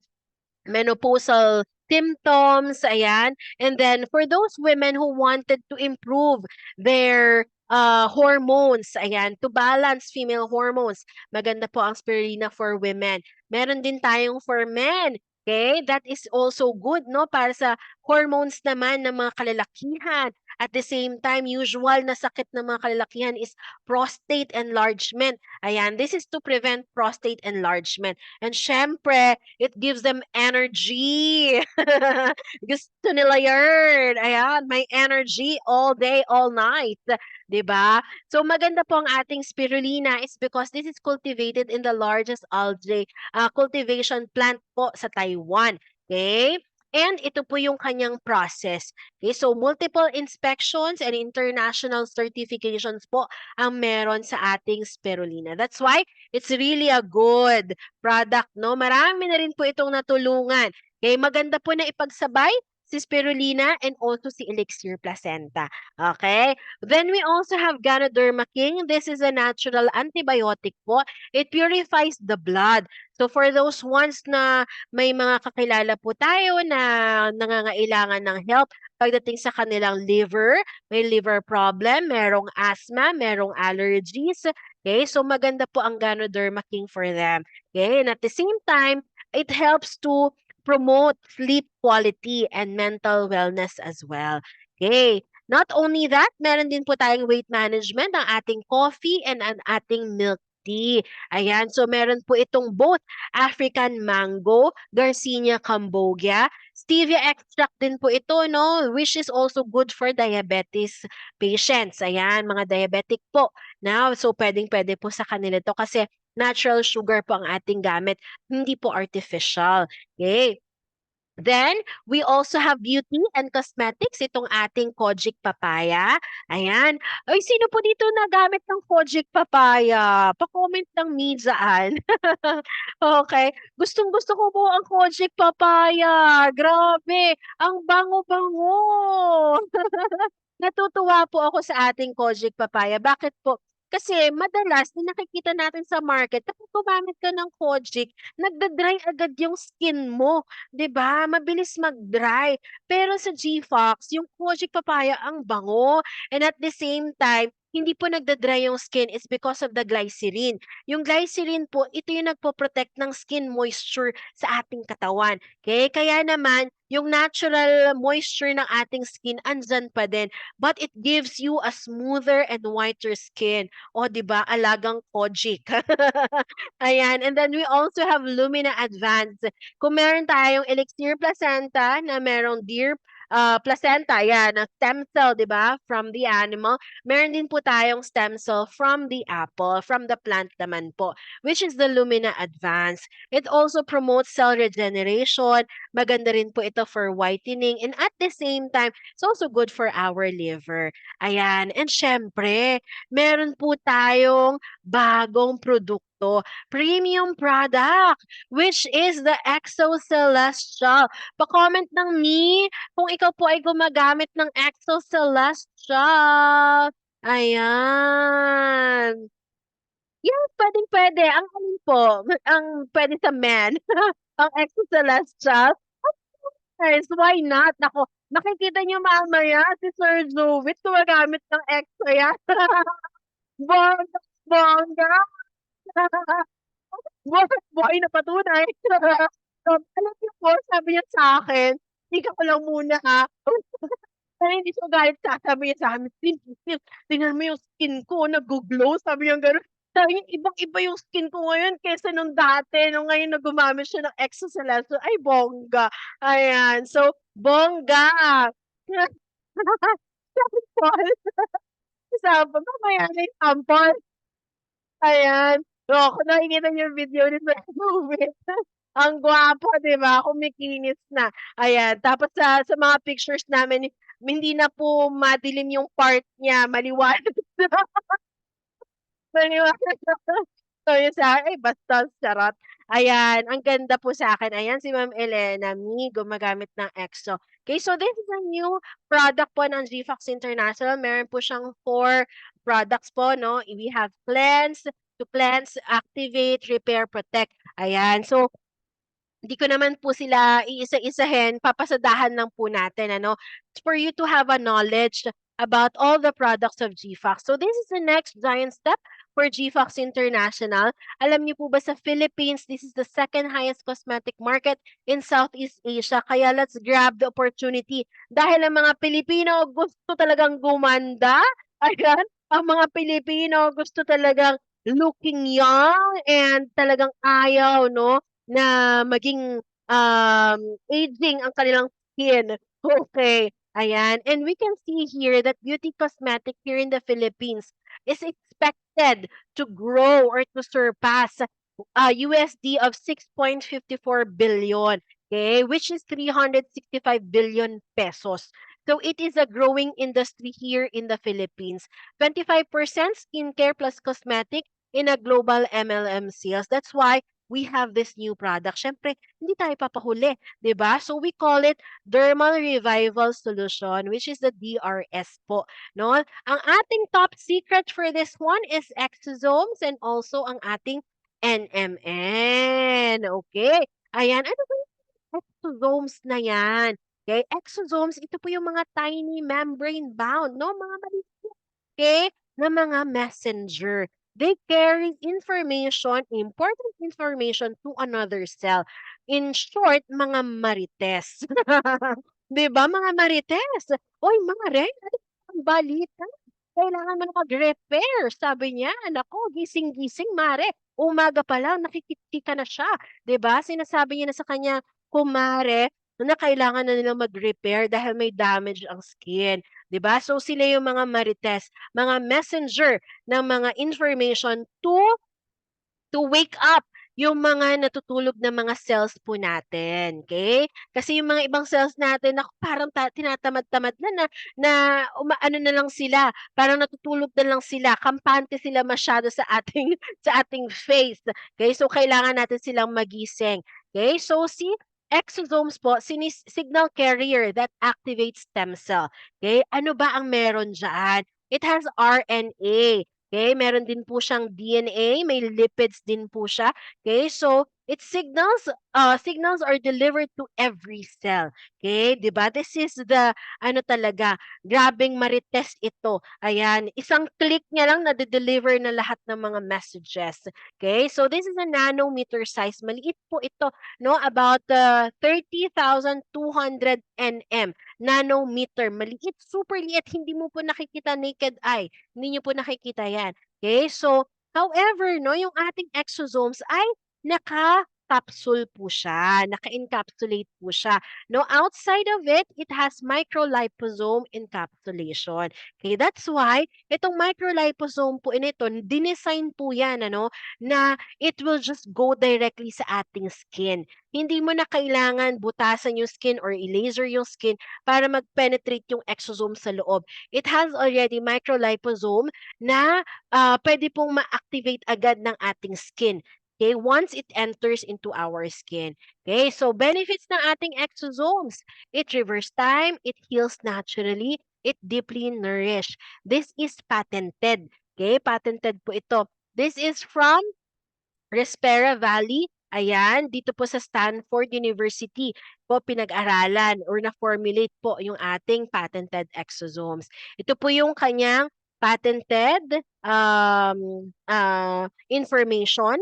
Speaker 2: menopausal symptoms, ayan. And then for those women who wanted to improve their hormones, ayan, to balance female hormones, maganda po ang spirulina for women. Meron din tayong for men. Okay, that is also good, no? Para sa hormones naman ng mga kalalakihan. At the same time, usual na sakit ng mga kalalakihan is prostate enlargement. Ayan, this is to prevent prostate enlargement. And syempre, it gives them energy. Gusto nila yun. Ayan, may energy all day, all night. 'Di ba? So maganda po ang ating spirulina is because this is cultivated in the largest algae cultivation plant po sa Taiwan. Okay? And ito po yung kanyang process. Okay? So multiple inspections and international certifications po ang meron sa ating spirulina. That's why it's really a good product, no? Marami na rin po itong natulungan. Okay, maganda po na ipagsabay si spirulina and also si Elixir Placenta. Okay? Then we also have Ganoderma King. This is a natural antibiotic po. It purifies the blood. So for those ones na may mga kakilala po tayo na nangangailangan ng help pagdating sa kanilang liver, may liver problem, merong asthma, merong allergies. Okay, so maganda po ang Ganoderma King for them. Okay, and at the same time, it helps to promote sleep quality and mental wellness as well. Okay. Not only that, meron din po tayong weight management, ang ating coffee and ang ating milk tea. Ayan, so meron po itong both African mango, Garcinia cambogia, stevia extract din po ito, no? Which is also good for diabetes patients. Ayan, mga diabetic po. Now, so pwedeng-pwede po sa kanila to kasi natural sugar po ang ating gamit, hindi po artificial. Okay. Then, we also have beauty and cosmetics, itong ating Kojic Papaya. Ayan. Ay, sino po dito nagamit ng Kojic Papaya? Pa-comment ng me dyan. Okay. Gustong-gusto ko po ang Kojic Papaya. Grabe. Ang bango-bango. Natutuwa po ako sa ating Kojic Papaya. Bakit po? Kasi madalas na nakikita natin sa market, kapag gumamit ka ng Kojic, nagda-dry agad yung skin mo. 'Di ba? Mabilis mag-dry. Pero sa GFox, yung Kojic Papaya ang bango. And at the same time, hindi po nagda-dry yung skin is because of the glycerin. Yung glycerin po, ito yung nagpo-protect ng skin moisture sa ating katawan. Okay? Kaya naman, yung natural moisture ng ating skin andyan pa din. But it gives you a smoother and whiter skin. O, di ba? Alagang Kojic. Ayan. And then we also have Lumina Advance. Kung meron tayong Elixir Placenta na merong deer placenta, yan, na stem cell, di ba, from the animal. Meron din po tayong stem cell from the apple, from the plant naman po, which is the Lumina Advance. It also promotes cell regeneration. Maganda rin po ito for whitening. And at the same time, it's also good for our liver. Ayan. And syempre, meron po tayong bagong produkto, premium product, which is the Exo Celestial. Pa-comment ng ni kung ikaw po ay gumagamit ng Exo Celestial. Ayan. Yes, puwedeng-puwede. Ang alin po, ang puwede sa men. ang Exo Celestial. Guys, why not? Naku, makikita niyo mamaya si Sir Jowit gumagamit ng Exo yan. Bongga, bongga. Buhay na patunay. Alam niyo po, sabi niya sa akin, "Tika ko lang muna, ha." Pero hindi siya galit sabi niya sa'kin, " tingnan mo yung skin ko naggo-glow." Sabi niyang gano'n. Sabi niya, "Ibang-iba yung skin ko ngayon kaysa nung dati, nung ngayon na gumamit siya ng Exo Celestial." Ay bongga, ayan. So, bongga. Sample, sample, mamaya na yung sample. Ayan. Oo, kung nakikita niyo yung video ni Sir Jowit, ang gwapo, 'di ba, kumikinis na. Ayan, tapos sa mga pictures namin, hindi na po madilim yung part niya, maliwanag na, maliwanag na. So, yun sa'kin, "Ay bastos." Charot. Ayan, ang ganda po sa'kin, ayan si Ma'am Elena Mi gumagamit ng EXO. Okay, so this is a new product po ng GFox International. Meron po siyang 4 products po 'no. We have to cleanse, activate, repair, protect. Ayan, so hindi ko naman po sila iisa-isahin, papasadahan lang po natin ano, for you to have a knowledge about all the products of GFox. So this is the next giant step for GFox International. Alam niyo po ba sa Philippines, this is the second highest cosmetic market in Southeast Asia. Kaya let's grab the opportunity. Dahil ang mga Pilipino gusto talagang gumanda. Ayan, ang mga Pilipino gusto talagang looking young and talagang ayaw, no? Na maging, aging ang kanilang skin. Okay, ayan. And we can see here that beauty cosmetic here in the Philippines is expected to grow or to surpass USD of 6.54 billion, okay, which is 365 billion pesos. So it is a growing industry here in the Philippines. 25% skincare plus cosmetic in a global MLM sales. That's why we have this new product. Siyempre, hindi tayo papahuli, 'di ba? So we call it Dermal Revival Solution, which is the DRS po, no? Ang ating top secret for this one is exosomes and also ang ating NMN. Okay. Ayan, ano ba yung exosomes na 'yan? Okay, exosomes, ito po yung mga tiny membrane bound, no? Mga maliit, okay, na mga messenger. They carry information, important information to another cell. In short, mga marites. 'Di ba, mga marites? "Uy, mare, ano ang balita? Kailangan mo na mag-repair." Sabi niya, naku, gising-gising mare, umaga pa lang nakikita na siya, 'di ba? Sinasabi niya na sa kanya, kumare, na kailangan na nilang mag-repair dahil may damage ang skin, 'di ba? So sila yung mga marites, mga messenger ng mga information to wake up yung mga natutulog na mga cells po natin, okay? Kasi yung mga ibang cells natin naku parang tinatamad-tamad na umaano na lang sila, parang natutulog na lang sila, kampante sila masyado sa ating sa ating face, okay? So kailangan natin silang magising, okay? So si exosomes po, signal carrier that activates stem cell, okay? Ano ba ang meron diyan? It has RNA. Okay, meron din po siyang DNA, may lipids din po siya. Okay, so signals are delivered to every cell. Okay, 'di ba? This is the ano talaga, grabeng marites ito. Ayan, isang click niya lang nade-deliver na lahat ng mga messages. Okay, so this is a nanometer size. Maliit po ito, no? About 30,200 nm. Nanometer, maliit, super liit, hindi mo po nakikita naked eye. Hindi niyo po nakikita 'yan, okay? So, however 'no, yung ating exosomes ay naka-capsule po siya, naka-encapsulate po siya 'no. Outside of it, it has microliposome encapsulation. Okay, that's why itong microliposome po nito, dinesign po 'yan ano, na it will just go directly sa ating skin. Hindi mo na kailangan butasan yung skin or i-laser yung skin para mag-penetrate yung exosome sa loob. It has already microliposome na puwede pong ma-activate agad ng ating skin. Okay, once it enters into our skin. Okay, so benefits ng ating exosomes. It reverse time, it heals naturally, it deeply nourish. This is patented. Okay, patented po ito. This is from Respera Valley Ayan, dito po sa Stanford University po pinag-aralan or na-formulate po yung ating patented exosomes. Ito po yung kanyang patented information.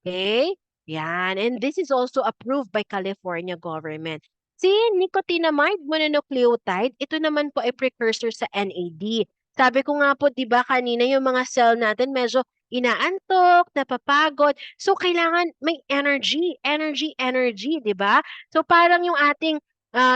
Speaker 2: Okay? Yan. And this is also approved by California government. Si nicotinamide mononucleotide, ito naman po ay precursor sa NAD. Sabi ko nga po, di ba kanina yung mga cell natin medyo inaantok, napapagod. So, kailangan may energy, energy, energy, di ba? So, parang yung ating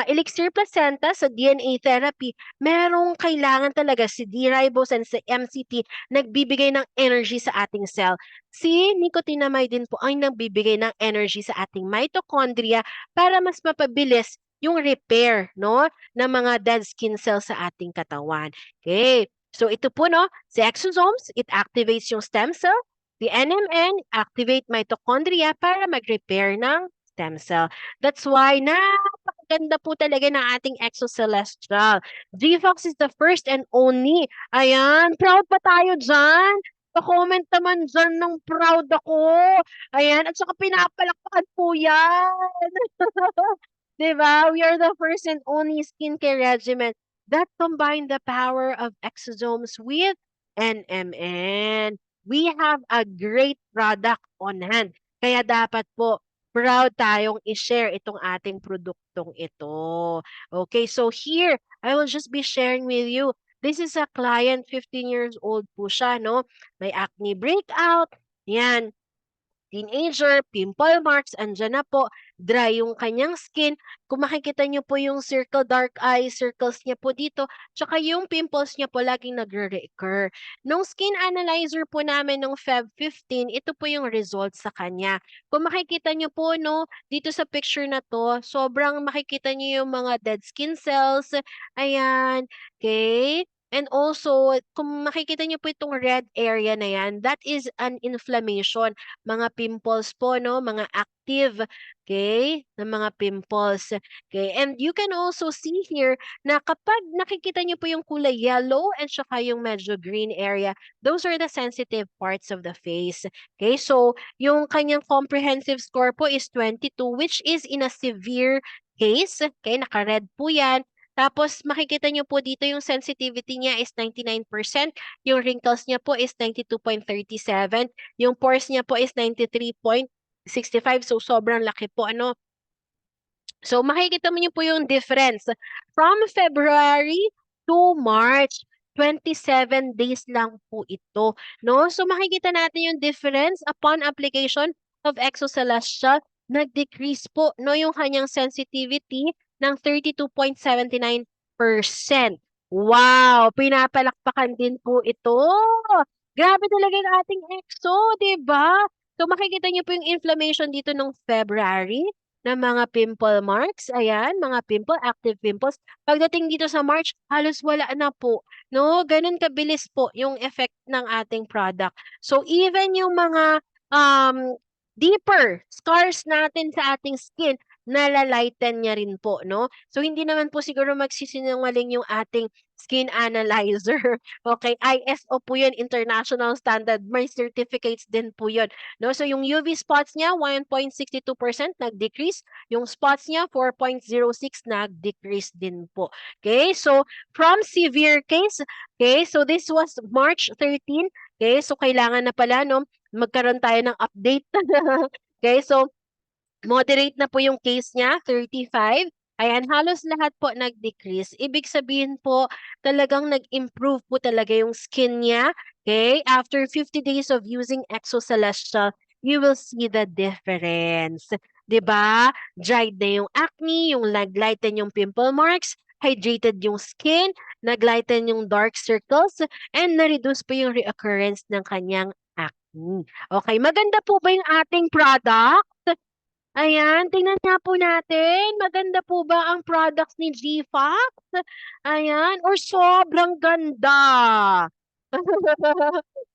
Speaker 2: elixir placenta sa DNA therapy, merong kailangan talaga si D-ribose and si MCT nagbibigay ng energy sa ating cell. Si nicotinamide din po ay nagbibigay ng energy sa ating mitochondria para mas mapabilis yung repair, no, ng mga dead skin cells sa ating katawan. Okay. So ito po, no, si exosomes, it activates yung stem cell. The NMN activate mitochondria para mag-repair ng stem cell. That's why napakaganda po talaga ng ating exocelestial. GFOX is the first and only. Ayan, proud pa tayo dyan. Pa-comment naman dyan ng proud ako. Ayan, at saka pinapalakpakan po yan. Diba? We are the first and only skincare regimen that combine the power of exosomes with NMN. We have a great product on hand. Kaya dapat po, proud tayong i-share itong ating produktong ito. Okay, so here, I will just be sharing with you. This is a client, 15 years old po siya, no? May acne breakout. Yan, teenager, pimple marks, andyan na po, dry yung kanyang skin. Kung makikita niyo po yung circle, dark eye circles niya po dito, tsaka yung pimples niya po laging nagre-recur. Nung skin analyzer po namin nung Feb 15, ito po yung result sa kanya. Kung makikita niyo po, no, dito sa picture na to, sobrang makikita niyo yung mga dead skin cells. Ayan, okay? And also, kung makikita niyo po itong red area na yan, that is an inflammation, mga pimples po, no? Mga active, okay? Na mga pimples. Okay? And you can also see here na kapag nakikita niyo po yung kulay yellow and saka yung medyo green area, those are the sensitive parts of the face. Okay? So, yung kanyang comprehensive score po is 22, which is in a severe case. Okay? Naka-red po yan. Tapos, makikita niyo po dito yung sensitivity niya is 99%. Yung wrinkles niya po is 92.37. Yung pores niya po is 93.65. So, sobrang laki po. Ano? So, makikita mo niyo po yung difference. From February to March, 27 days lang po ito. No? So, makikita natin yung difference upon application of Exocelestial. Nag-decrease po no, yung kanyang sensitivity ng 32.79%. Wow! Pinapalakpakan din po ito. Grabe talaga yung ating EXO, di ba? So makikita niyo po yung inflammation dito nung February na mga pimple marks. Ayan, mga pimple, active pimples. Pagdating dito sa March, halos wala na po. No, ganun kabilis po yung effect ng ating product. So even yung mga deeper scars natin sa ating skin, nalalighten niya rin po, no? So, hindi naman po siguro magsisinungaling yung ating skin analyzer. Okay, ISO po yun, international standard. May certificates din po yun. No? So, yung UV spots niya, 1.62% nag-decrease. Yung spots niya, 4.06 nag-decrease din po. Okay, so, from severe case, okay, so this was March 13. Okay, so kailangan na pala, no, magkaroon tayo ng update. Okay, so, moderate na po yung case niya, 35. Ayan, halos lahat po nag-decrease. Ibig sabihin po, talagang nag-improve po talaga yung skin niya. Okay? After 50 days of using Exocelestial, you will see the difference. 'Di ba? Dried na yung acne, yung naglighten yung pimple marks, hydrated yung skin, naglighten yung dark circles, and na-reduce po yung reoccurrence ng kanyang acne. Okay, maganda po ba yung ating product? Ayan, tingnan nga po natin. Maganda po ba ang products ni GFox? Ayan, or sobrang ganda.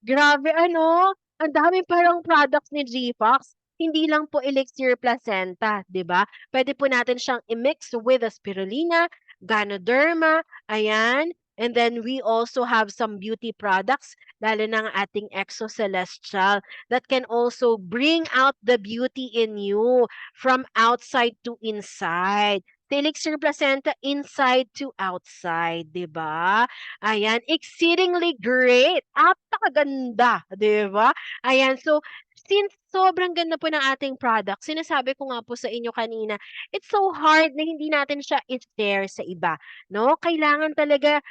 Speaker 2: Grabe ano, ang dami parang products ni GFox. Hindi lang po elixir placenta, 'di ba? Pwede po natin siyang i-mix with a spirulina, ganoderma, ayan, And then we also have some beauty products, lalo na ang ating Exo Celestial, that can also bring out the beauty in you from outside to inside. Elixir Placenta inside to outside, 'di ba? Ayan, exceedingly great. Napakaganda, 'di ba? Ayan, so since sobrang ganda po ng ating product, sinasabi ko nga po sa inyo kanina, it's so hard na hindi natin siya i-share sa iba, no? Kailangan talaga,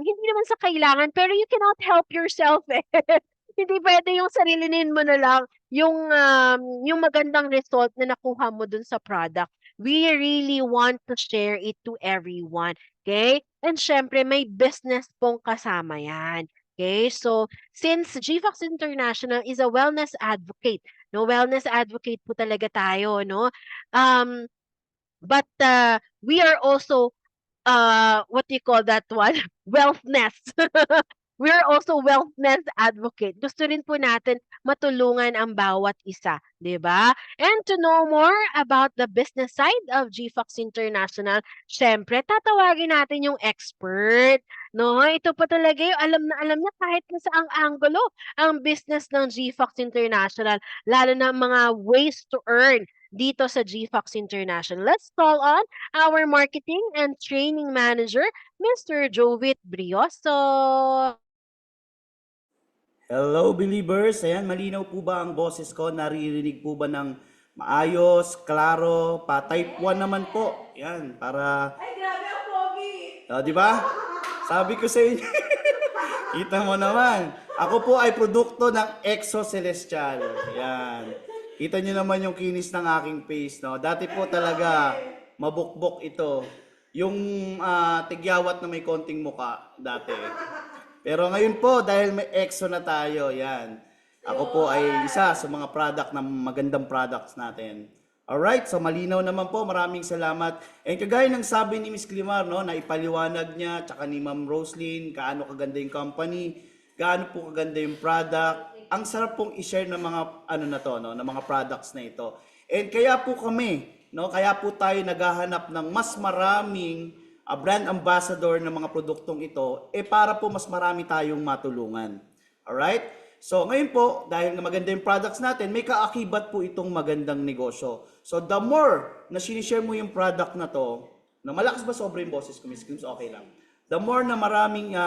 Speaker 2: hindi naman sa kailangan, pero you cannot help yourself eh. Hindi puwede yung sarilinin mo na lang yung magandang result na nakuha mo dun sa product. We really want to share it to everyone, okay? And siyempre may business pong kasama yan. Okay, so since GFox International is a wellness advocate, no, wellness advocate po talaga tayo, no? Um, but we are also what do you call that one? Wellness. We're also wellness advocate. Gusto rin po natin matulungan ang bawat isa, 'di ba? And to know more about the business side of GFox International, syempre tatawagin natin yung expert, no? Ito pa talaga yung alam na alam niya kahit na saang anggulo ang business ng GFox International, lalo na ang mga ways to earn dito sa GFox International. Let's call on our marketing and training manager, Mr. Jovit Brioso.
Speaker 3: Hello believers! Ayan, malinaw po ba ang boses ko? Naririnig po ba ng maayos, klaro, pa type 1 naman po? Ayan, para... Ay, grabe ang pogi! Di ba? Sabi ko sa inyo, kita mo naman. Ako po ay produkto ng Exo Celestial. Ayan. Kita nyo naman yung kinis ng aking face, no? Dati po talaga, mabukbok ito. Yung tigyawat na may konting muka dati. Pero ngayon po, dahil may EXO na tayo, yan. Ako po ay isa sa mga product ng magandang products natin. Alright, so malinaw naman po, maraming salamat. And kagaya ng sabi ni Miss Climar, no, na ipaliwanag niya, tsaka ni Ma'am Roslyn, kaano kaganda yung company, gaano po kaganda yung product. Ang sarap pong i-share ng mga ano na to, no, ng mga products na ito. And kaya po kami, no, kaya po tayo naghahanap ng mas maraming brand ambassador ng mga produktong ito, para po mas marami tayong matulungan. Alright? So ngayon po, dahil na maganda yung products natin, may kaakibat po itong magandang negosyo. So the more na sinishare mo yung product na to, na malakas ba sobra yung boses ko, Miss Kims? Okay lang. The more na maraming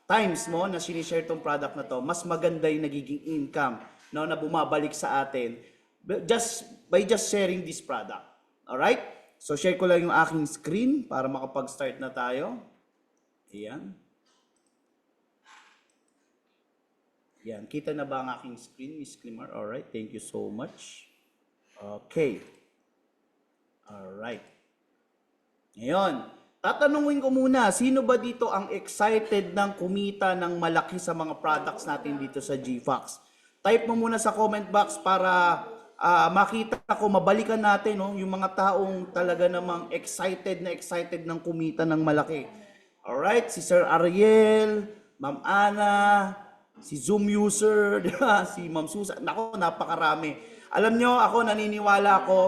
Speaker 3: times mo na sinishare itong product na to, mas maganda yung nagiging income, no, na bumabalik sa atin by just sharing this product. Alright? So, share ko lang yung aking screen para makapag-start na tayo. Ayan. Ayan. Kita na ba ang aking screen, Miss Climar? Alright. Thank you so much. Okay. Alright. Ngayon, tatanungin ko muna, sino ba dito ang excited ng kumita ng malaki sa mga products natin dito sa GFox? Type mo muna sa comment box para makita ko, mabalikan natin, no, yung mga taong talaga namang excited ng kumita ng malaki. Alright, si Sir Ariel, Ma'am Ana, si Zoom user, di ba? Si Ma'am Susan. Nako, napakarami. Alam nyo, ako naniniwala ako,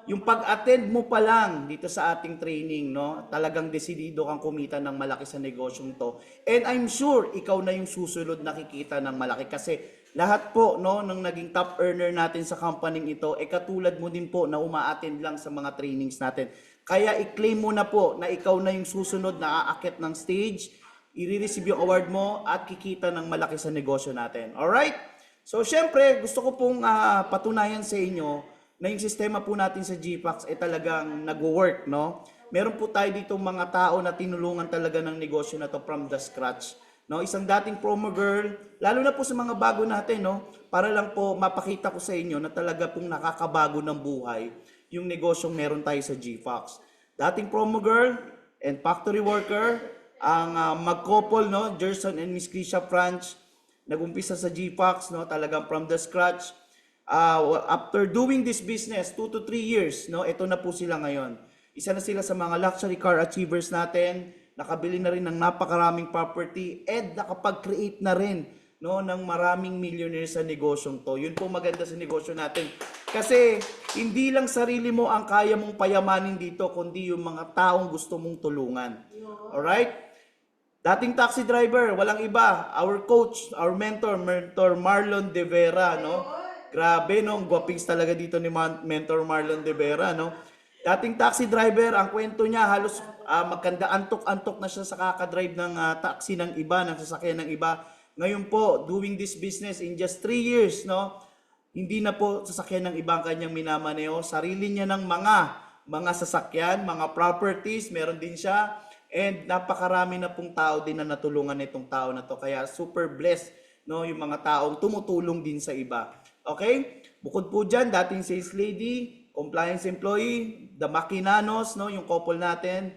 Speaker 3: yung pag-attend mo pa lang dito sa ating training, no, talagang desidido kang kumita ng malaki sa negosyong to. And I'm sure, ikaw na yung susunod nakikita ng malaki kasi lahat po, no, ng naging top earner natin sa company ito, katulad mo din po na uma-attend lang sa mga trainings natin. Kaya i-claim mo na po na ikaw na yung susunod na aakyat ng stage, i-receive yung award mo at kikita ng malaki sa negosyo natin. Alright? So, syempre, gusto ko pong patunayan sa inyo na yung sistema po natin sa GFox ay talagang nag-work, no? Meron po tayo dito mga tao na tinulungan talaga ng negosyo na to from the scratch. No, isang dating promo girl, lalo na po sa mga bago natin, no, para lang po mapakita ko sa inyo na talaga pong nakakabago ng buhay yung negosyong meron tayo sa GFox. Dating promo girl and factory worker, ang mag-couple, no, Gerson and Miss Krisha Franch, nag-umpisa sa GFox, no, talagang from the scratch. After doing this business 2 to 3 years, no, ito na po sila ngayon. Isa na sila sa mga luxury car achievers natin. Nakabili na rin ng napakaraming property and nakapag-create na rin, no, ng maraming millionaires sa negosyong to. Yun po maganda sa negosyo natin. Kasi hindi lang sarili mo ang kaya mong payamanin dito, kundi yung mga taong gusto mong tulungan. Alright? Dating taxi driver, walang iba. Our coach, our mentor Marlon De Vera, no? Grabe, no? Gwapings talaga dito ni mentor Marlon De Vera, no? Dating taxi driver, ang kwento niya, halos magkanda antok-antok na siya sa kakadrive ng taxi ng iba, ng sasakyan ng iba. Ngayon po, doing this business in just 3 years, no? Hindi na po sasakyan ng ibang kanyang minamaneo. Sarili niya ng mga sasakyan, mga properties, meron din siya. And napakarami na pong tao din na natulungan nitong tao na to. Kaya super blessed, no, yung mga taong tumutulong din sa iba. Okay? Bukod po dyan, dating sales lady, compliance employee, the Maquinanos, no, yung couple natin.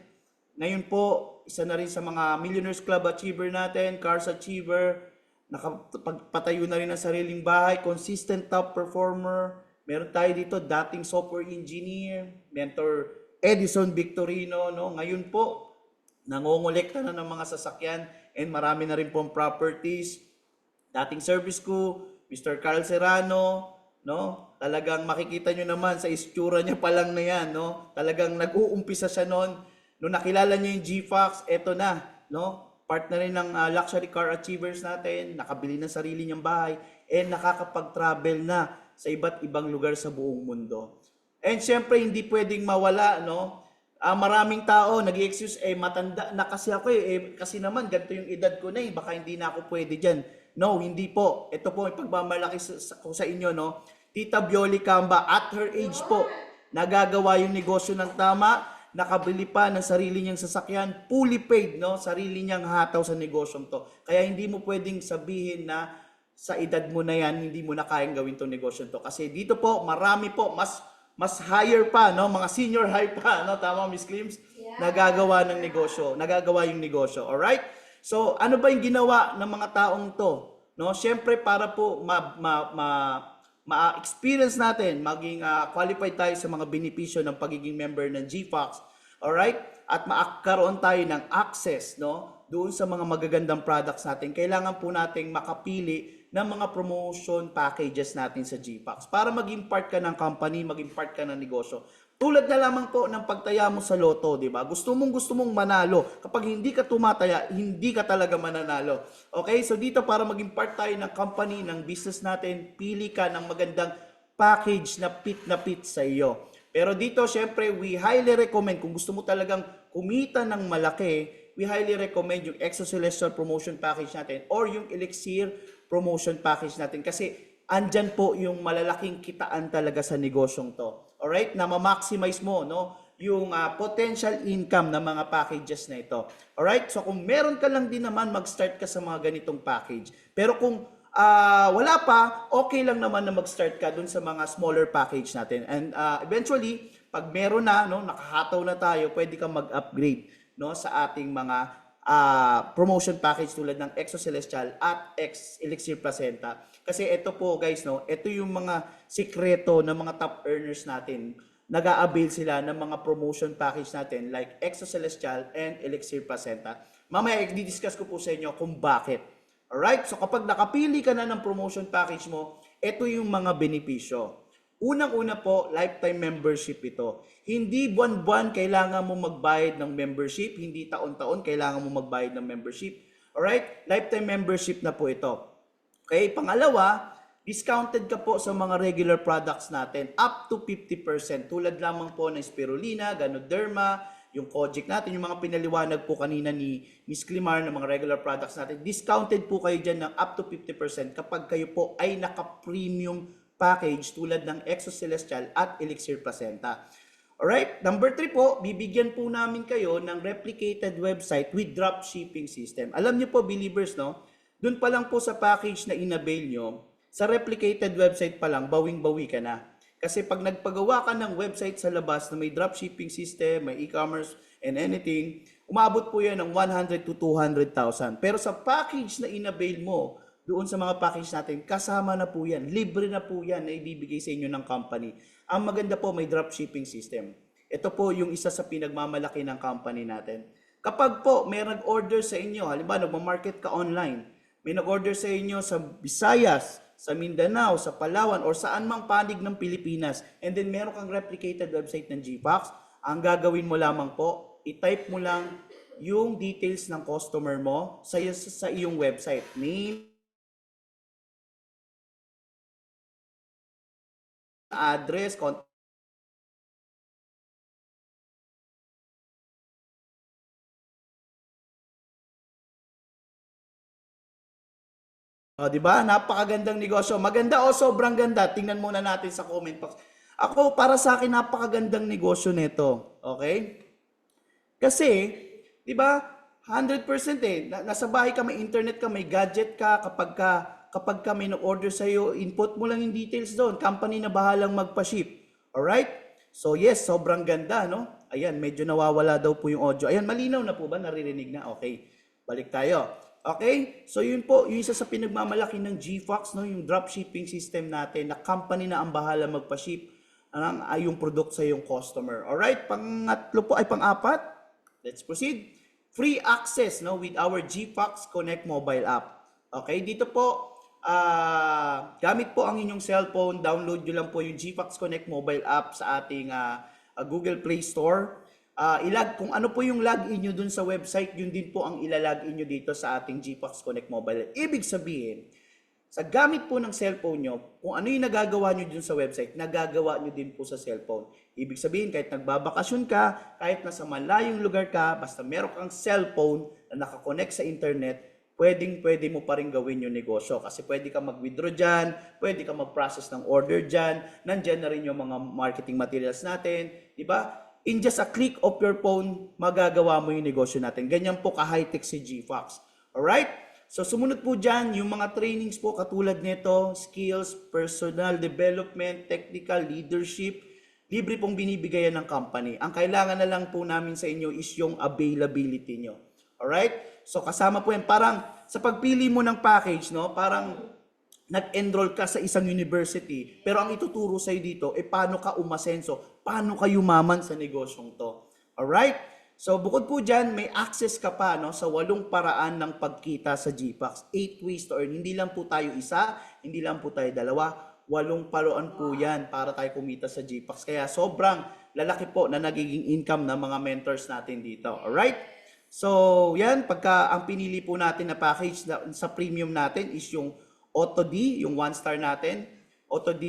Speaker 3: Ngayon po, isa na rin sa mga Millionaires Club Achiever natin, Cars Achiever, nakapatayo na rin ng sariling bahay, consistent top performer. Meron tayo dito, dating software engineer, mentor Edison Victorino, no? Ngayon po, nangongolekta na ng mga sasakyan and marami na rin pong properties. Dating service ko, Mr. Carl Serrano, no? Talagang makikita nyo naman sa istura niya pa lang na yan, no? Talagang nag-uumpisa siya noon. Nung nakilala niya yung GFox, eto na, no? Part na rin ng luxury car achievers natin, nakabili ng sarili niyang bahay, and nakakapag-travel na sa iba't ibang lugar sa buong mundo. And syempre, hindi pwedeng mawala, no? Maraming tao nag-excuse, matanda na kasi ako kasi naman ganito yung edad ko na baka hindi na ako pwede dyan. No, hindi po. Ito po yung pagmamalaki ko sa inyo, no? Tita Bioli Camba, at her age po, nagagawa yung negosyo ng tama, nakabili pa ng sarili niyang sasakyan, fully paid, no? Sarili niyang hataw sa negosyong to. Kaya hindi mo pwedeng sabihin na sa edad mo na yan, hindi mo na kayang gawin tong negosyo to. Kasi dito po, marami po, mas higher pa, no? Mga senior high pa, no? Tama, Miss Clims? Yeah. Nagagawa yung negosyo, alright? So, ano ba yung ginawa ng mga taong to? No? Siyempre, para po ma-experience natin, maging qualified tayo sa mga benepisyo ng pagiging member ng GFox, alright? At makakaroon tayo ng access, no? Doon sa mga magagandang products natin, kailangan po nating makapili ng mga promotion packages natin sa GFox para maging part ka ng company, maging part ka ng negosyo. Tulad na lamang po ng pagtaya mo sa loto, di ba? Gusto mong manalo. Kapag hindi ka tumataya, hindi ka talaga mananalo. Okay? So dito para maging part tayo ng company, ng business natin, pili ka ng magandang package na fit sa iyo. Pero dito, syempre, we highly recommend, kung gusto mo talagang kumita ng malaki, we highly recommend yung Exo Celestial Promotion Package natin or yung Elixir Promotion Package natin kasi andyan po yung malalaking kitaan talaga sa negosyong to. Alright? Na ma-maximize mo, no? Yung potential income ng mga packages na ito. Alright? So kung meron ka lang din naman, mag-start ka sa mga ganitong package. Pero kung wala pa, okay lang naman na mag-start ka dun sa mga smaller package natin. And eventually, pag meron na, no, nakahataw na tayo, pwede kang mag-upgrade, no, sa ating mga promotion package tulad ng Exo Celestial at Elixir Placenta. Kasi ito po guys, no, ito yung mga sikreto ng mga top earners natin. Nag-a-avail sila ng mga promotion package natin like Exo Celestial and Elixir Placenta. Mamaya i-discuss ko po sa inyo kung bakit. Alright? So kapag nakapili ka na ng promotion package mo, ito yung mga benepisyo. Unang-una po, lifetime membership ito. Hindi buwan-buwan kailangan mo magbayad ng membership, hindi taon-taon kailangan mo magbayad ng membership. Alright? Lifetime membership na po ito. Okay? Pangalawa, discounted ka po sa mga regular products natin up to 50%. Tulad lamang po ng Spirulina, Ganoderma, yung Kojic natin, yung mga pinaliwanag po kanina ni Miss Climar ng mga regular products natin, discounted po kayo dyan ng up to 50% kapag kayo po ay naka-premium package tulad ng Exo Celestial at Elixir Placenta. Alright, number 3 po, bibigyan po namin kayo ng replicated website with dropshipping system. Alam niyo po, believers, no? Doon pa lang po sa package na inavail nyo, sa replicated website pa lang, bawing-bawi ka na. Kasi pag nagpagawa ka ng website sa labas na may dropshipping system, may e-commerce, and anything, umabot po yan ng 100 to 200,000. Pero sa package na inavail mo, doon sa mga package natin, kasama na po yan. Libre na po yan na ibibigay sa inyo ng company. Ang maganda po, may dropshipping system. Ito po yung isa sa pinagmamalaki ng company natin. Kapag po may nag-order sa inyo, halimbawa nagmamarket ka online, may nag-order sa inyo sa Visayas, sa Mindanao, sa Palawan, or saan mang panig ng Pilipinas, and then meron kang replicated website ng GFox, ang gagawin mo lamang po, i-type mo lang yung details ng customer mo sa iyong website. Name, address, contact. Oh, 'di ba? Napakagandang negosyo. Maganda o sobrang ganda. Tingnan muna natin sa comment box. Ako, para sa akin, napakagandang negosyo nito. Okay? Kasi, 'di ba? 100% nasa bahay ka, may internet ka, may gadget ka, kapag ka may no-order sa iyo, input mo lang yung details doon. Company na bahalang magpa-ship. Alright? So yes, sobrang ganda, no? Ayan, medyo nawawala daw po yung audio. Ayan, malinaw na po ba? Naririnig na? Okay. Balik tayo. Okay? So yun po, yung isa sa pinagmamalaki ng GFox, no, yung dropshipping system natin na company na ang bahala magpa-ship yung product sa yung customer. Alright? Pangatlo po ay pang-apat. Let's proceed. Free access, no, with our GFox Connect mobile app. Okay, dito po gamit po ang inyong cellphone, download nyo lang po yung GFox Connect mobile app sa ating Google Play Store. Kung ano po yung login nyo dun sa website, yun din po ang ilalagin nyo dito sa ating GFox Connect mobile. Ibig sabihin, sa gamit po ng cellphone nyo, kung ano yung nagagawa nyo dun sa website, nagagawa nyo din po sa cellphone. Ibig sabihin, kahit nagbabakasyon ka, kahit nasa malayong lugar ka, basta meron kang cellphone na nakakonect sa internet, pwede mo pa rin gawin yung negosyo. Kasi pwede ka mag-withdraw dyan, pwede ka mag-process ng order dyan, nandyan na rin yung mga marketing materials natin, di ba? In just a click of your phone, magagawa mo yung negosyo natin. Ganyan po ka-high-tech si GFox. Alright? So sumunod po dyan, yung mga trainings po katulad nito, skills, personal development, technical, leadership, libre pong binibigayan ng company. Ang kailangan na lang po namin sa inyo is yung availability nyo. Alright? So kasama po yan, parang sa pagpili mo ng package, no, parang nag-enroll ka sa isang university, pero ang ituturo sa'yo dito, paano ka umasenso, paano ka yumaman sa negosyong to. Alright? So bukod po dyan, may access ka pa, no, sa 8 paraan ng pagkita sa GFox. 8 ways to earn. Hindi lang po tayo isa, hindi lang po tayo dalawa, 8 paraan po yan para tayo kumita sa GFox. Kaya sobrang lalaki po na nagiging income ng mga mentors natin dito. Alright? So yan, pagka ang pinili po natin na package sa premium natin is yung AutoD, yung 1-star natin. AutoD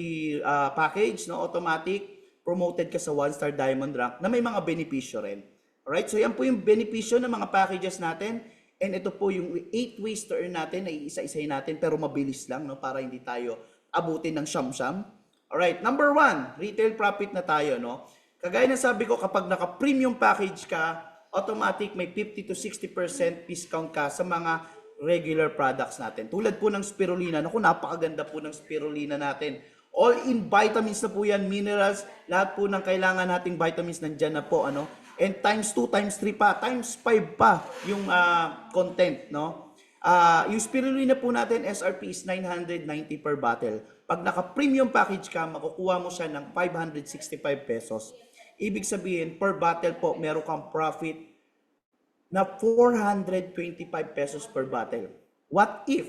Speaker 3: package, no, automatic, promoted ka sa 1-star diamond rank na may mga benepisyo rin. Alright, so yan po yung benepisyo ng mga packages natin. And ito po yung 8 ways to earn natin na iisa-isahin natin pero mabilis lang, no, para hindi tayo abutin ng siyam-siyam. Alright, number 1, retail profit na tayo. No? Kagaya ng sabi ko, kapag naka-premium package ka, automatic may 50 to 60% discount ka sa mga regular products natin. Tulad po ng spirulina. Naku, napakaganda po ng spirulina natin. All-in vitamins na po yan, minerals, lahat po ng kailangan nating vitamins nandyan na po, ano. And times 2, times 3 pa, times 5 pa yung content, no? Yung spirulina po natin, SRP is 990 per bottle. Pag naka-premium package ka, makukuha mo siya ng 565 pesos. Ibig sabihin, per bottle po, meron kang profit na 425 pesos per bottle. What if,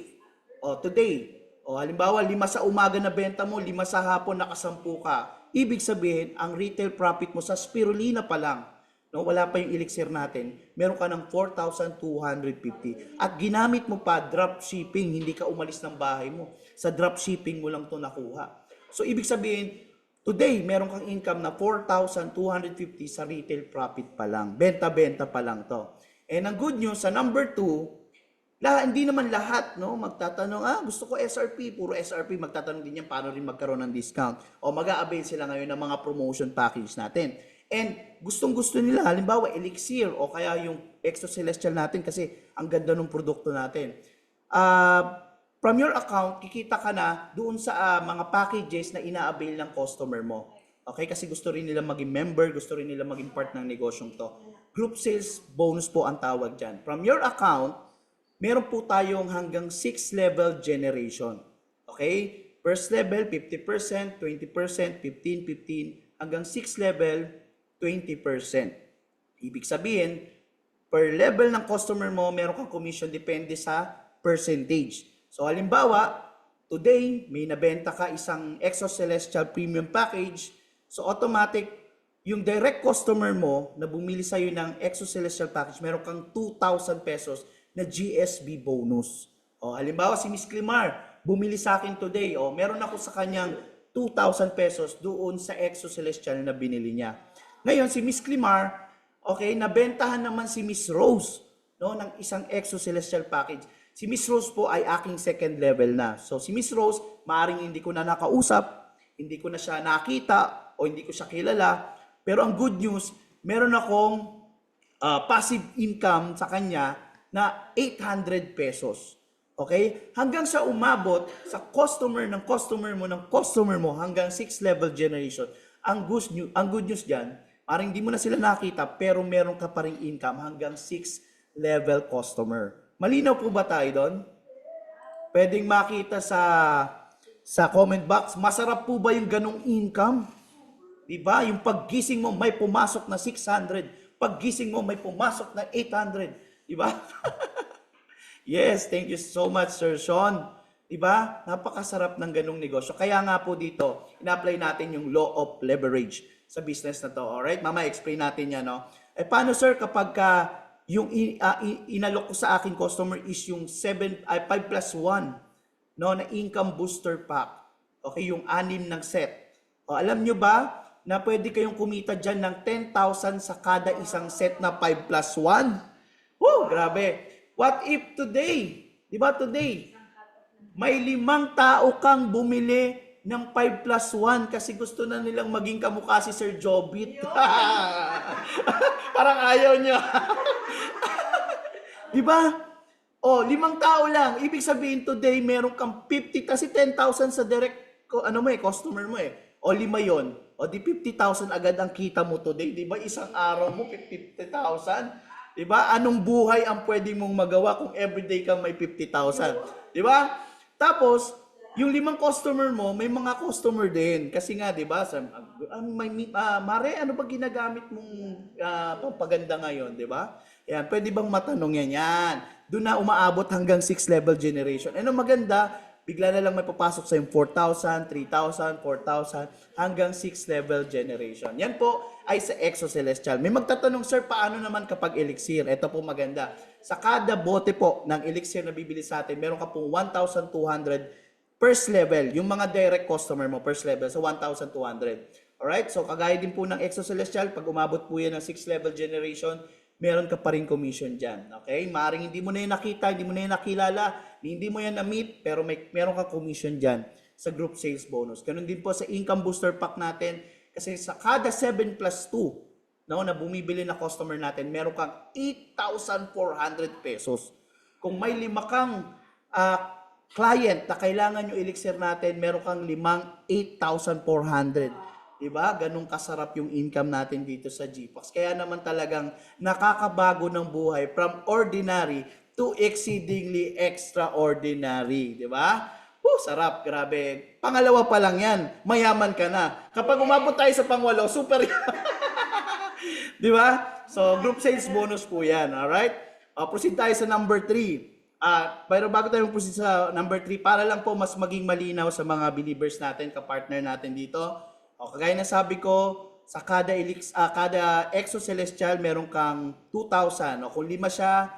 Speaker 3: today, halimbawa, 5 sa umaga na benta mo, 5 sa hapon nakasampu ka. Ibig sabihin, ang retail profit mo sa spirulina pa lang, no, wala pa yung elixir natin, meron ka ng 4,250. At ginamit mo pa drop shipping, hindi ka umalis ng bahay mo. Sa drop shipping mo lang to nakuha. So, ibig sabihin, today, meron kang income na 4,250 sa retail profit pa lang. Benta-benta pa lang to. And ang good news, sa number 2, hindi naman lahat, no, magtatanong, gusto ko SRP, puro SRP, magtatanong din yan, paano rin magkaroon ng discount. O mag-a-avail sila ngayon ng mga promotion package natin. And gustong-gusto nila, halimbawa, Elixir o kaya yung Exo Celestial natin kasi ang ganda ng produkto natin. From your account, kikita ka na doon sa mga packages na ina-avail ng customer mo. Okay? Kasi gusto rin nila maging member, gusto rin nila maging part ng negosyong to. Group sales bonus po ang tawag dyan. From your account, meron po tayong hanggang 6-level generation. Okay? First level, 50%, 20%, 15%, hanggang 6 level, 20%. Ibig sabihin, per level ng customer mo, meron kang commission depende sa percentage. So, halimbawa, today, may nabenta ka isang Exo Celestial Premium Package. So, automatic, yung direct customer mo na bumili sa'yo ng Exo Celestial Package, meron kang 2,000 pesos na GSB bonus. O, halimbawa si Miss Climar, bumili sa akin today, o, meron ako sa kanyang 2,000 pesos doon sa Exo Celestial na binili niya. Ngayon, si Miss Climar, okay, nabentahan naman si Miss Rose, no, ng isang Exo Celestial Package. Si Miss Rose po ay aking second level na. So, si Miss Rose, maaaring hindi ko na nakausap, hindi ko na siya nakita, o hindi ko siya kilala. Pero ang good news, meron akong passive income sa kanya na 800 pesos. Okay? Hanggang sa umabot sa customer mo hanggang 6 level generation. Ang good news diyan, parang hindi mo na sila nakita pero meron ka pa ring income hanggang 6 level customer. Malinaw po ba tayo doon? Pwedeng makita sa comment box, masarap po ba yung ganong income? Diba? Yung paggising mo, may pumasok na 600. Paggising mo, may pumasok na 800. Diba? Yes, thank you so much, Sir Sean. Diba? Napakasarap ng ganung negosyo. Kaya nga po dito, ina-apply natin yung law of leverage sa business na to. Alright? Mama, explain natin yan, no? Paano, sir, kapag yung inalok ko sa akin customer is yung 5+1, no, na income booster pack. Okay, yung 6 ng set. O, alam nyo ba, na pwede kayong kumita dyan ng 10,000 sa kada isang set na 5+1. Woo! Grabe. What if today, di ba today, may 5 tao kang bumili ng 5+1 kasi gusto na nilang maging kamukha si Sir Jobit. Parang ayaw nyo. Di ba? O, 5 tao lang. Ibig sabihin today, meron kang 50, kasi 10,000 sa direct, customer mo eh. O 5 yon. O di 50,000 agad ang kita mo today. Di ba isang araw mo 50,000? Di ba? Anong buhay ang pwede mong magawa kung everyday ka may 50,000? Di ba? Tapos, yung 5 customer mo, may mga customer din. Kasi nga, di ba, Mare, ano ba ginagamit mong pampaganda ngayon? Di ba? Yan, pwede bang matanong yan? Yan. Doon na umaabot hanggang 6 level generation. Ano maganda? Bigla na lang may papasok sa yung 4,000, 3,000, 4,000, hanggang 6 level generation. Yan po ay sa Exo Celestial. May magtatanong, sir, paano naman kapag elixir? Ito po maganda. Sa kada bote po ng elixir na bibili sa atin, meron ka pong 1,200 first level. Yung mga direct customer mo, first level, sa 1,200. Alright? So, kagaya din po ng Exo Celestial, pag umabot po yan ng 6 level generation, meron ka pa rin commission dyan. Okay? Maaaring hindi mo na yan nakita, hindi mo na yan nakilala, hindi mo yan na-meet, pero meron ka commission dyan sa group sales bonus. Ganun din po sa income booster pack natin, kasi sa kada 7+2 no, na bumibili na customer natin, meron kang 8,400 pesos. Kung may 5 kang client na kailangan yung elixir natin, meron kang 8,400. Diba? Ganun kasarap yung income natin dito sa GPAX. Kaya naman talagang nakakabago ng buhay from ordinary to exceedingly extraordinary. Diba? Sarap, grabe. Pangalawa pa lang yan, mayaman ka na. Kapag umabot tayo sa pangwalo, super. Diba? So, group sales bonus po yan. Alright? Proceed tayo sa number 3. Pero bago tayo proceed sa number 3, para lang po mas maging malinaw sa mga believers natin, ka-partner natin dito. Kagaya na sabi ko, sa kada Exo Celestial, meron kang 2,000. O kung 5 siya,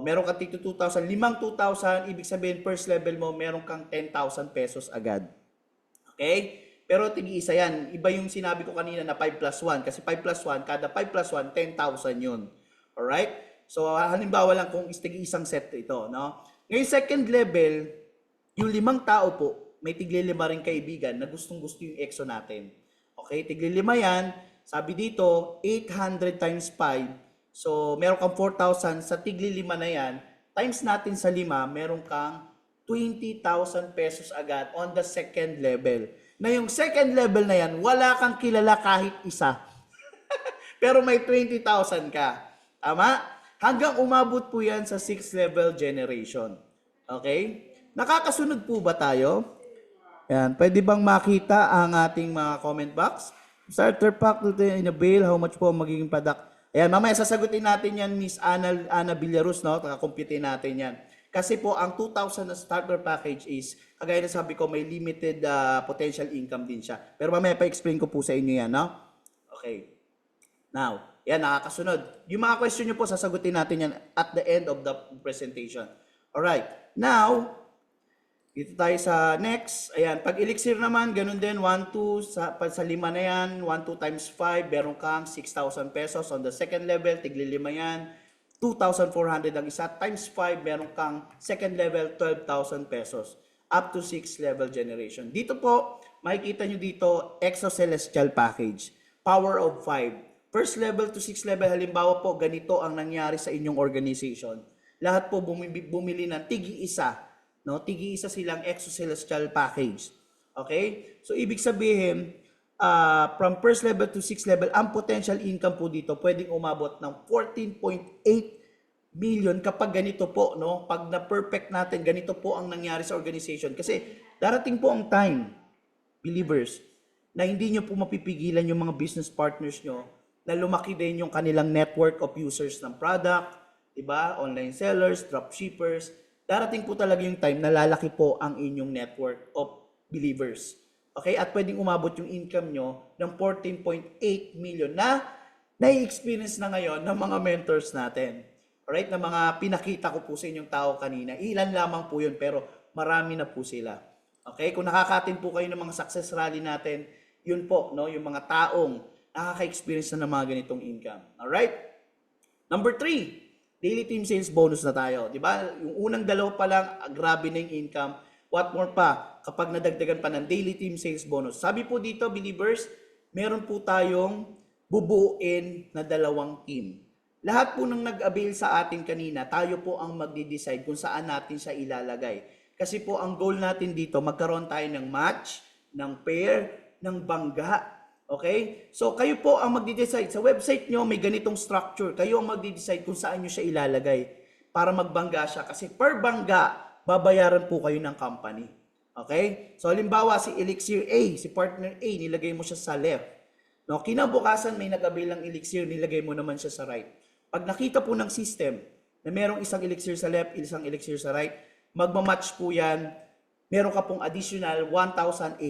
Speaker 3: meron kang tigto 2,000. 2,000, ibig sabihin first level mo, meron kang 10,000 pesos agad. Okay? Pero tig-isa yan. Iba yung sinabi ko kanina na 5+1. Kasi 5+1, kada 5+1, 10,000 yun. Alright? So, halimbawa lang kung tig-isang set ito. No? Ngayon, second level, yung 5 tao po, may tigli-5 rin kaibigan na gustong-gusto yung EXO natin. Okay, tigli-5 yan. Sabi dito, 800 times 5. So, meron kang 4,000 sa tigli-5 na yan. Times natin sa 5, meron kang 20,000 pesos agad on the second level. Na yung second level na yan, wala kang kilala kahit isa. Pero may 20,000 ka. Tama? Hanggang umabot po yan sa 6 level generation. Okay? Nakakasunod po ba tayo? Yan. Pwede bang makita ang ating mga comment box? Starter pack to enable, how much po magiging product? Ayan, mamaya sasagutin natin yan, Miss Ana Villarus, no? Compute natin yan. Kasi po, ang 2,000 na starter package is, kagaya na sabi ko, may limited potential income din siya. Pero mamaya pa-explain ko po sa inyo yan, no? Okay. Now, yan, nakakasunod. Yung mga question nyo po, sasagutin natin yan at the end of the presentation. Alright. Now, dito tayo sa next. Ayan, pag elixir naman, ganun din, 1, 2, sa 5 na yan, 1, 2 times 5, meron kang 6,000 pesos. On the second level, tigli 5 yan, 2,400 ang isa, times 5, meron kang second level, 12,000 pesos. Up to 6 level generation. Dito po, makikita nyo dito, Exo Celestial Package. Power of 5. First level to 6 level, halimbawa po, ganito ang nangyari sa inyong organization. Lahat po bumili ng tigi-isa. No? Tigi-isa silang Exo Celestial Package. Okay? So, ibig sabihin, from first level to 6 level, ang potential income po dito pwedeng umabot ng 14.8 million kapag ganito po, no? Pag na-perfect natin, ganito po ang nangyari sa organization. Kasi darating po ang time, believers, na hindi nyo po mapipigilan yung mga business partners nyo na lumaki din yung kanilang network of users ng product, diba? Online sellers, dropshippers. Darating po talaga yung time na lalaki po ang inyong network of believers. Okay? At pwedeng umabot yung income nyo ng 14.8 million na nai-experience na ngayon ng mga mentors natin. Alright? Na mga pinakita ko po sa inyong tao kanina. Ilan lamang po yun, pero marami na po sila. Okay? Kung nakakatin po kayo ng mga success rally natin, yun po, no? Yung mga taong nakaka-experience na ng mga ganitong income. Alright? Number 3, daily team sales bonus na tayo. Diba? Yung unang dalawa pa lang, grabe na yung income. What more pa kapag nadagdagan pa ng daily team sales bonus. Sabi po dito, believers, meron po tayong bubuuin na 2 team. Lahat po nang nag-avail sa atin kanina, tayo po ang magde-decide kung saan natin siya ilalagay. Kasi po ang goal natin dito, magkaroon tayo ng match, ng pair, ng bangga. Okay? So, kayo po ang magde-decide. Sa website nyo, may ganitong structure. Kayo ang magde-decide kung saan nyo siya ilalagay para magbangga siya. Kasi per bangga, babayaran po kayo ng company. Okay? So, halimbawa, si Elixir A, si partner A, nilagay mo siya sa left. No? Kinabukasan, may nag-avail ng Elixir, nilagay mo naman siya sa right. Pag nakita po ng system na merong isang Elixir sa left, isang Elixir sa right, magmamatch po yan, meron ka pong additional 1,800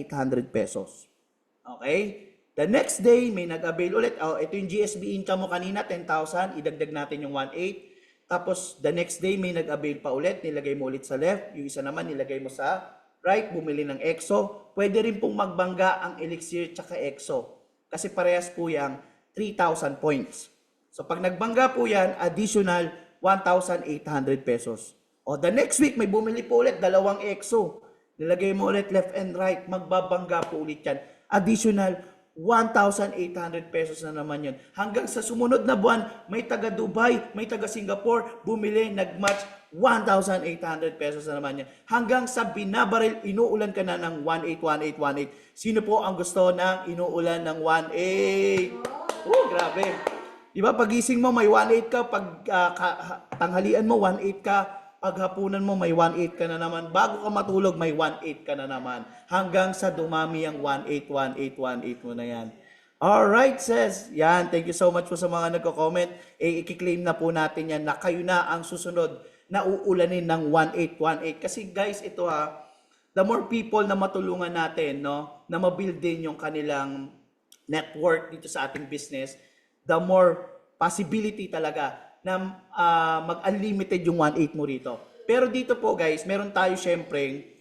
Speaker 3: pesos. Okay? The next day, may nag-avail ulit. Ito yung GSB income mo kanina, 10,000. Idagdag natin yung 1,800. Tapos, the next day, may nag-avail pa ulit. Nilagay mo ulit sa left. Yung isa naman, nilagay mo sa right. Bumili ng EXO. Pwede rin pong magbangga ang Elixir tsaka EXO. Kasi parehas po yung 3,000 points. So, pag nagbangga po yan, additional 1,800 pesos. O, the next week, may bumili po ulit, 2 EXO. Nilagay mo ulit left and right. Magbabangga po ulit yan. Additional 1,800 pesos na naman yun. Hanggang sa sumunod na buwan, may taga Dubai, may taga Singapore, bumili, nag-match, 1,800 pesos na naman yan. Hanggang sa binabaril, inuulan ka na ng 1,818. Sino po ang gusto ng inuulan ng 1,800? Oh, grabe. Diba, pagising mo, may 1,800 ka. Pag tanghalian mo, 1,800 ka. Paghapunan mo, may 1,800 ka na naman. Bago ka matulog, may 1,800 ka na naman. Hanggang sa dumami ang 1,818 mo na yan. Alright, sis. Yan, thank you so much po sa mga nagko-comment. I-claim na po natin yan na kayo na ang susunod na uulanin ng 1,818. Kasi guys, ito the more people na matulungan natin, no, na mabuild din yung kanilang network dito sa ating business, the more possibility talaga na mag-unlimited yung 1,800 mo rito. Pero dito po guys, meron tayo syempre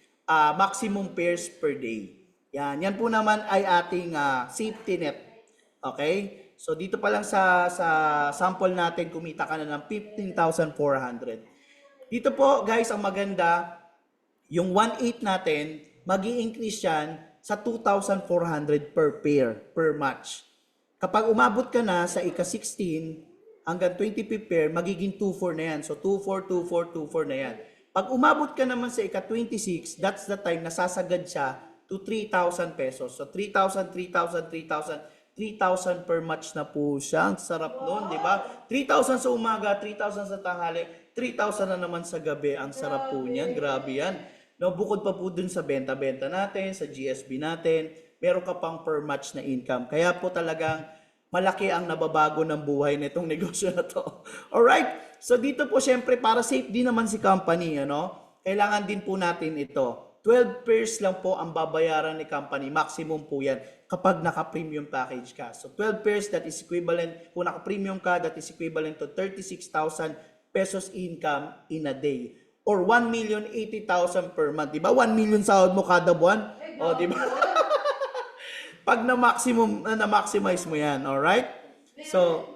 Speaker 3: maximum pairs per day. Yan po naman ay ating safety net. Okay? So dito pa lang sa sample natin, kumita ka na ng 15,400. Dito po guys, ang maganda, yung 1,800 natin, magi-increase yan sa 2,400 per pair, per match. Kapag umabot ka na sa ika-16, hanggang 25th pair, magiging 2,400 na yan. So, 2,400, 2,400, 2,400 na yan. Pag umabot ka naman sa ika-26, that's the time na sasagad siya to 3,000 pesos. So, 3,000, 3,000, 3,000, 3,000 per match na po siya. Ang sarap nun, di ba? 3,000 sa umaga, 3,000 sa tanghali, 3,000 na naman sa gabi. Ang sarap po niyan. Grabe yan. No, bukod pa po dun sa benta-benta natin, sa GSB natin, meron ka pang per match na income. Kaya po talagang malaki ang nababago ng buhay nitong negosyo na to. Alright? So dito po syempre para safe din naman si company, ano? Kailangan din po natin ito. 12 pairs lang po ang babayaran ni company. Maximum po yan kapag naka-premium package ka. So 12 pairs, that is equivalent, kung naka-premium ka, that is equivalent to 36,000 pesos income in a day. Or 1,080,000 per month. Diba? 1 million sahod mo kada buwan. O, diba? Pag na-maximize mo yan. Alright? So,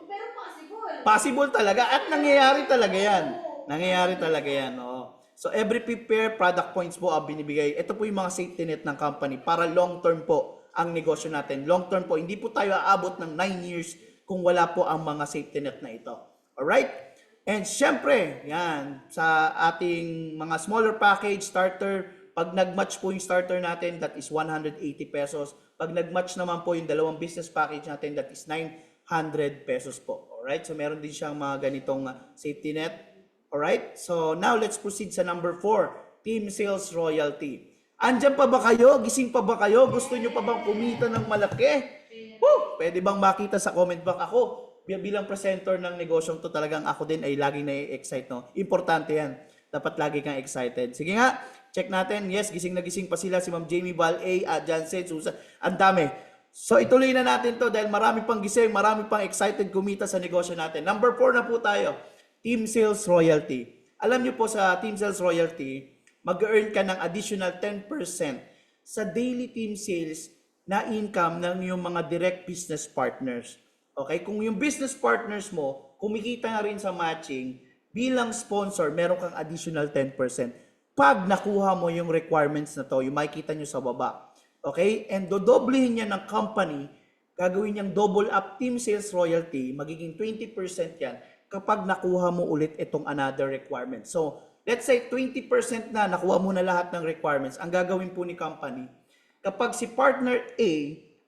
Speaker 3: possible talaga. At nangyayari talaga yan. Nangyayari talaga yan. Oo. So, every pair product points po ang binibigay. Ito po yung mga safety net ng company para long term po ang negosyo natin. Long term po. Hindi po tayo aabot ng 9 years kung wala po ang mga safety net na ito. Alright? And syempre, yan, sa ating mga smaller package, starter, pag nag-match po yung starter natin, that is 180 pesos. Pag nag-match naman po yung dalawang business package natin, that is 900 pesos po. Alright? So, meron din siyang mga ganitong safety net. Alright? So, now let's proceed sa number 4, Team Sales Royalty. Andyan pa ba kayo? Gising pa ba kayo? Gusto nyo pa bang kumita ng malaki? Woo! Pwede bang makita sa comment box? Ako, bilang presenter ng negosyong to, talagang ako din ay laging na-excite, no? Importante yan. Dapat lagi kang excited. Sige nga, check natin. Yes, gising na gising pa sila. Si Ma'am Jamie Val A, Jansen, Susan. Ang dami. So, ituloy na natin to dahil marami pang gising, marami pang excited kumita sa negosyo natin. Number 4 na po tayo. Team Sales Royalty. Alam niyo po sa Team Sales Royalty, mag-earn ka ng additional 10% sa daily team sales na income ng yung mga direct business partners. Okay? Kung yung business partners mo, kumikita na rin sa matching, bilang sponsor, meron kang additional 10%. Pag nakuha mo yung requirements na to, yung makikita nyo sa baba. Okay? And dodoblehin niya ng company, gagawin niyang double up team sales royalty, magiging 20% yan kapag nakuha mo ulit itong another requirement. So, let's say 20% na, nakuha mo na lahat ng requirements. Ang gagawin po ni company, kapag si partner A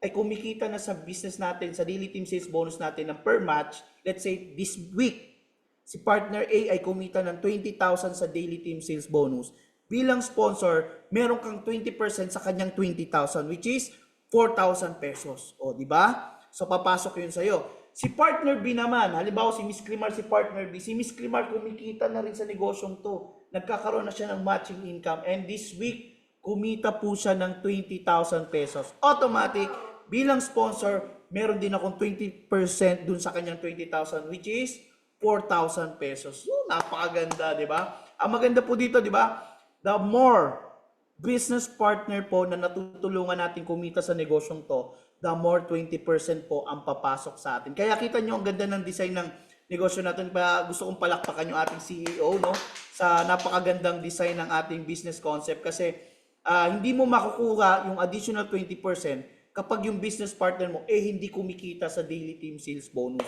Speaker 3: ay kumikita na sa business natin, sa daily team sales bonus natin ng per match, let's say this week, si partner A ay kumita ng 20,000 sa daily team sales bonus. Bilang sponsor, meron kang 20% sa kanyang 20,000, which is 4,000 pesos. O, di ba? So, papasok yun sa'yo. Si partner B naman, halimbawa si Miss Climar, si partner B, si Miss Climar kumikita na rin sa negosyong to. Nagkakaroon na siya ng matching income. And this week, kumita po siya ng 20,000 pesos. Automatic, bilang sponsor, meron din akong 20% dun sa kanyang 20,000, which is 4,000 pesos. So, napakaganda, di ba? Ang maganda po dito, di ba? The more business partner po na natutulungan natin kumita sa negosyong to, the more 20% po ang papasok sa atin. Kaya kita nyo ang ganda ng design ng negosyo natin. Gusto kong palakpakan yung ating CEO, no? Sa napakagandang design ng ating business concept kasi hindi mo makukuha yung additional 20% kapag yung business partner mo hindi kumikita sa daily team sales bonus.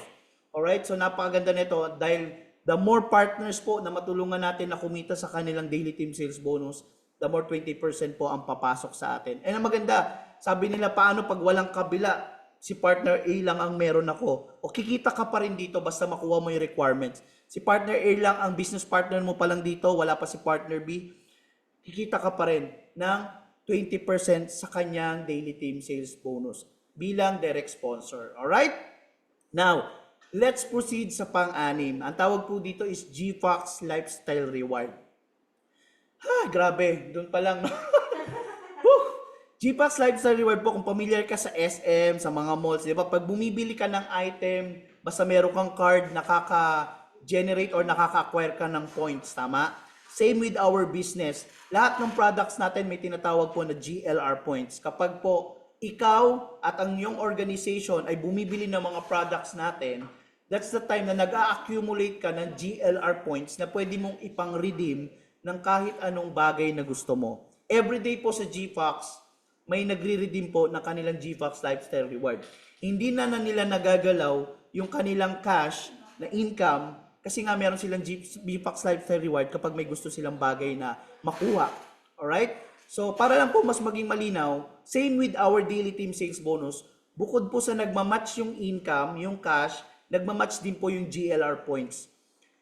Speaker 3: Alright? So napakaganda nito dahil the more partners po na matulungan natin na kumita sa kanilang daily team sales bonus, the more 20% po ang papasok sa atin. And ang maganda, sabi nila, paano pag walang kabila, si partner A lang ang meron ako, o kikita ka pa rin dito basta makuha mo yung requirements. Si partner A lang ang business partner mo pa lang dito, wala pa si partner B, kikita ka pa rin ng 20% sa kanyang daily team sales bonus bilang direct sponsor. Alright? Now, let's proceed sa pang-anim. Ang tawag po dito is GFox Lifestyle Reward. Grabe. Doon pa lang. GFox Lifestyle Reward po, kung familiar ka sa SM, sa mga malls, di ba? Pag bumibili ka ng item, basta meron kang card, nakaka-generate or nakaka-acquire ka ng points, tama? Same with our business. Lahat ng products natin may tinatawag po na GLR points. Kapag po ikaw at ang iyong organization ay bumibili ng mga products natin, that's the time na nag-a-accumulate ka ng GLR points na pwede mong ipang-redeem ng kahit anong bagay na gusto mo. Everyday po sa GFox, may nagre-redeem po ng kanilang GFox Lifestyle Reward. Hindi na nila nagagalaw yung kanilang cash na income kasi nga meron silang GFox Lifestyle Reward kapag may gusto silang bagay na makuha. Alright? So, para lang po mas maging malinaw, same with our daily team sales bonus, bukod po sa nagmamatch yung income, yung cash, nagmamatch din po yung GLR points.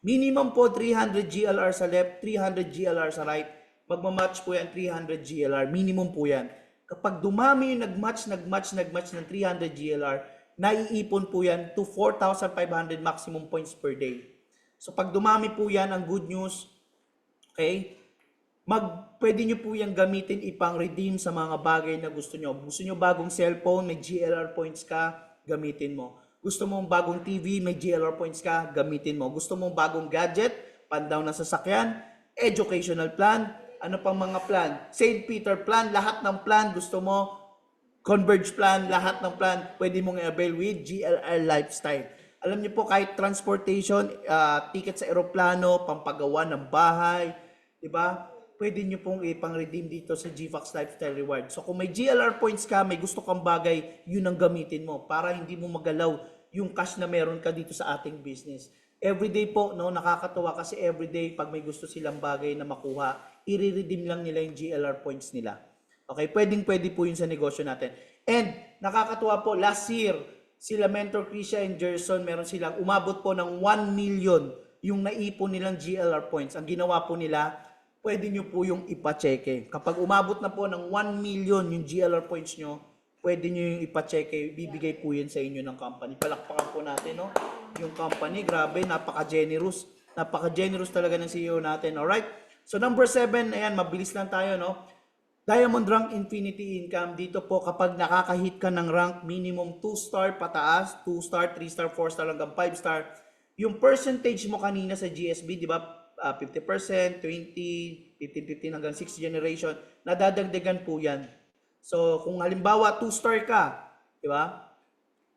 Speaker 3: Minimum po 300 GLR sa left, 300 GLR sa right. Magmamatch po yan 300 GLR. Minimum po yan. Kapag dumami yung nagmatch ng 300 GLR, naiipon po yan to 4,500 maximum points per day. So pag dumami po yan, ang good news, okay, pwede nyo po yung gamitin ipang-redeem sa mga bagay na gusto nyo. Gusto nyo bagong cellphone, may GLR points ka, gamitin mo. Gusto mong bagong TV, may GLR points ka, gamitin mo. Gusto mong bagong gadget, pandaw ng sasakyan, educational plan, ano pang mga plan, St. Peter plan, lahat ng plan gusto mo, Converge plan, lahat ng plan, pwede mong i-avail with GLR Lifestyle. Alam niyo po, kahit transportation, ticket sa eroplano, pampagawa ng bahay, di ba? Pwede niyo pong ipang-redeem dito sa GFAX Lifestyle Reward. So kung may GLR points ka, may gusto kang bagay, yun ang gamitin mo para hindi mo magalaw yung cash na meron ka dito sa ating business. Everyday po, no, nakakatuwa kasi everyday pag may gusto silang bagay na makuha, i-redeem lang nila yung GLR points nila. Okay, pwede po yun sa negosyo natin. And nakakatuwa po, last year, sila Mentor Krisha and Gerson, meron silang umabot po ng 1 million yung naipon nilang GLR points. Ang ginawa po nila, pwede nyo po yung ipacheque. Kapag umabot na po ng 1 million yung GLR points nyo, pwede nyo yung ipacheque. Bibigay po yan sa inyo ng company. Palakpakan po natin, no? Yung company, grabe, napaka-generous. Napaka-generous talaga ng CEO natin. Alright? So number 7, ayan, mabilis lang tayo, no? Diamond Rank Infinity Income. Dito po, kapag nakaka-hit ka ng rank, minimum 2-star pataas, 2-star, 3-star, 4-star hanggang 5-star. Yung percentage mo kanina sa GSB, di ba? 50%, 20, 15, 15 hanggang 6th generation, nadadagdagan po yan. So, kung halimbawa 2-star ka, di ba?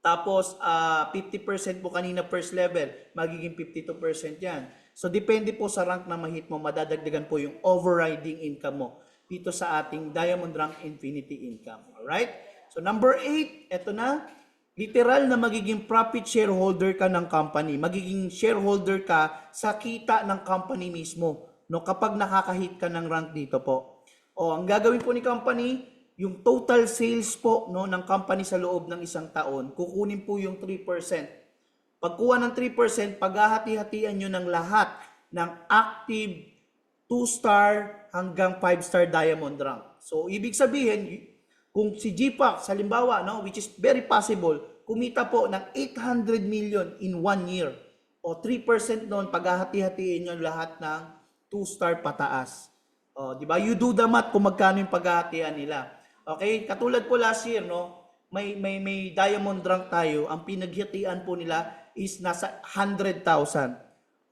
Speaker 3: Tapos, 50% mo kanina first level, magiging 52% yan. So, depende po sa rank na mahit mo, madadagdagan po yung overriding income mo dito sa ating Diamond Rank Infinity Income. Alright? So, number 8, eto na. Literal na magiging profit shareholder ka ng company. Magiging shareholder ka sa kita ng company mismo. No, kapag nakakahit ka ng rank dito po. O, ang gagawin po ni company, yung total sales po, no, ng company sa loob ng isang taon, kukunin po yung 3%. Pagkuha ng 3%, paghahati-hatian nyo ng lahat ng active 2-star hanggang 5-star diamond rank. So, ibig sabihin, kung si GFAX, halimbawa, no, which is very possible, kumita po ng 800 million in 1 year. O 3% noon, paghahati-hatiin nyo lahat ng 2-star pataas. O, di ba? You do the math kung magkano yung paghahatian nila. Okay? Katulad po last year, no, may diamond rank tayo, ang pinaghatian po nila is nasa 100,000.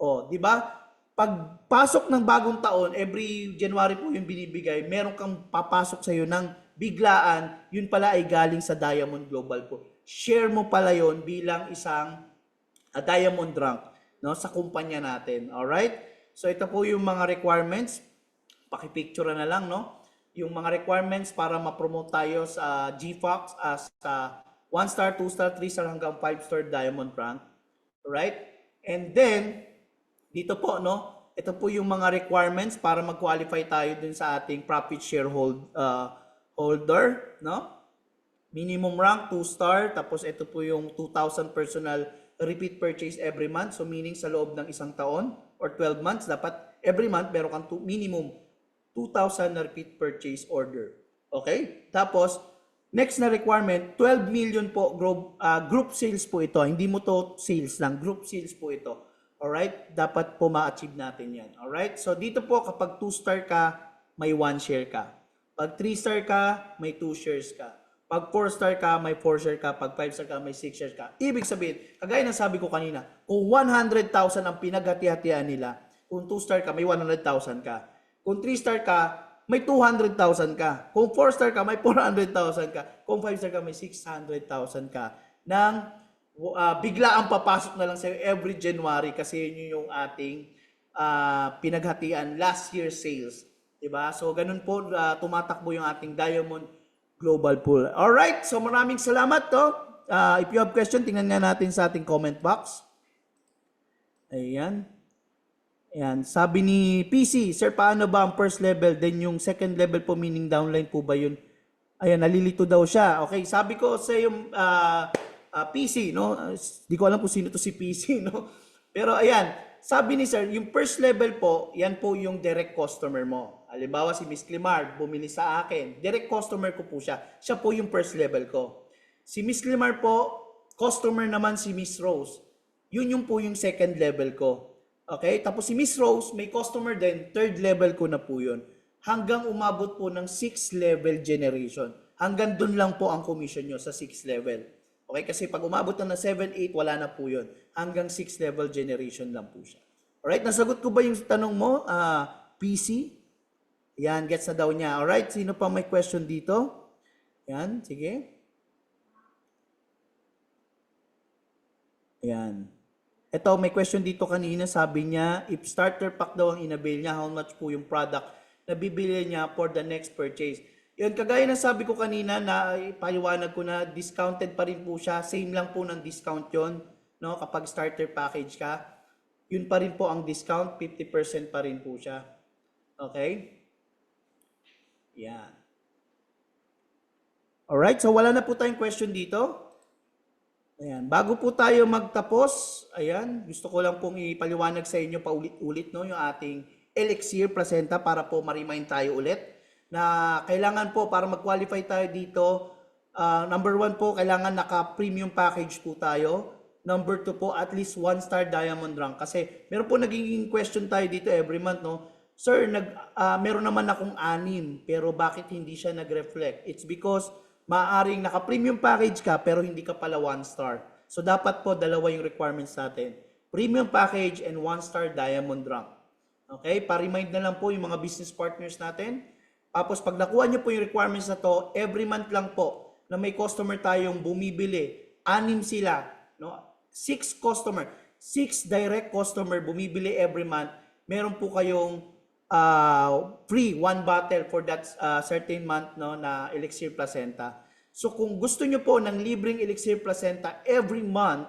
Speaker 3: O, di ba? Pagpasok ng bagong taon, every January po yung binibigay, meron kang papasok sa'yo ng biglaan, yun pala ay galing sa Diamond Global po. Share mo pala yon bilang isang diamond rank, no, sa kumpanya natin. Alright? So ito po yung mga requirements. Pakipicture na lang, no? Yung mga requirements para ma-promote tayo sa GFAX as 1-star, 2-star, 3-star hanggang 5-star diamond rank. Alright? And then, dito po, no? Ito po yung mga requirements para mag-qualify tayo dun sa ating profit shareholder, no? Minimum rank 2-star, tapos ito po yung 2,000 personal repeat purchase every month. So meaning sa loob ng isang taon or 12 months, dapat every month meron kang minimum 2,000 na repeat purchase order. Okay? Tapos next na requirement, 12 million po group sales po ito. Hindi mo to sales lang, group sales po ito. Alright? Dapat po ma-achieve natin yan. Alright? So dito po kapag 2-star ka, may 1 share ka. Pag 3-star ka, may 2 shares ka. Pag 4-star ka, may 4 share ka. Pag 5-star ka, may 6 shares ka. Ibig sabihin, kagaya ng sabi ko kanina, kung 100,000 ang pinaghati-hatian nila, kung 2-star ka, may 100,000 ka. Kung 3-star ka, may 200,000 ka. Kung 4-star ka, may 400,000 ka. Kung 5-star ka, may 600,000 ka. Nang bigla ang papasok na lang sa'yo every January kasi yun yung ating pinaghatian last year sales. Diba? So, ganun po, tumatakbo yung ating Diamond Global Pool. Alright, so maraming salamat to. If you have question, tingnan nga natin sa ating comment box. Ayan. Ayan. Sabi ni PC, Sir, paano ba ang first level? Then yung second level po, meaning downline po ba yun? Ayan, nalilito daw siya. Okay, sabi ko sa yung PC, no? Di ko alam kung sino to si PC, no? Pero ayan, sabi ni Sir, yung first level po, yan po yung direct customer mo. Halimbawa si Miss Climar, bumili sa akin. Direct customer ko po siya. Siya po yung first level ko. Si Miss Climar po, customer naman si Miss Rose. Yun yung po yung second level ko. Okay? Tapos si Miss Rose, may customer din, third level ko na po yun. hanggang umabot po ng 6 level generation. Hanggang dun lang po ang commission nyo sa 6 level. Okay, kasi pag umabot na 7, 8, wala na po yun. Hanggang 6 level generation lang po siya. Alright, nasagot ko ba yung tanong mo, PC? Yan, gets na daw niya. Alright, sino pa may question dito? Yan, sige. Yan. Ito, may question dito kanina. Sabi niya, if starter pack daw ang inabil niya, how much po yung product na bibili niya for the next purchase? Yun, kagaya na sabi ko kanina na ipaliwanag ko na discounted pa rin po siya. Same lang po ng discount yon, no? Kapag starter package ka, yun pa rin po ang discount, 50% pa rin po siya. Okay? Yan. Alright, so wala na po tayong question dito. Ayan, bago po tayo magtapos, ayan, gusto ko lang pong ipaliwanag sa inyo paulit-ulit, no, yung ating Elixir Placenta para po ma-remind tayo ulit na kailangan po para mag-qualify tayo dito, number 1 po, kailangan naka-premium package po tayo. Number 2 po, at least 1-star diamond rank. Kasi meron po naging question tayo dito every month, no? Sir, meron naman akong 6, pero bakit hindi siya nag-reflect? It's because maaaring naka-premium package ka pero hindi ka pala 1-star. So dapat po dalawa yung requirements natin. Premium package and 1-star diamond rank. Okay? Pa-remind na lang po yung mga business partners natin. Tapos pag nakuha nyo po yung requirements na to, every month lang po na may customer tayong bumibili, 6 sila, no? 6 customer, 6 direct customer bumibili every month, meron po kayong free 1 bottle for that certain month, no, na Elixir Placenta. So kung gusto nyo po ng libreng Elixir Placenta every month,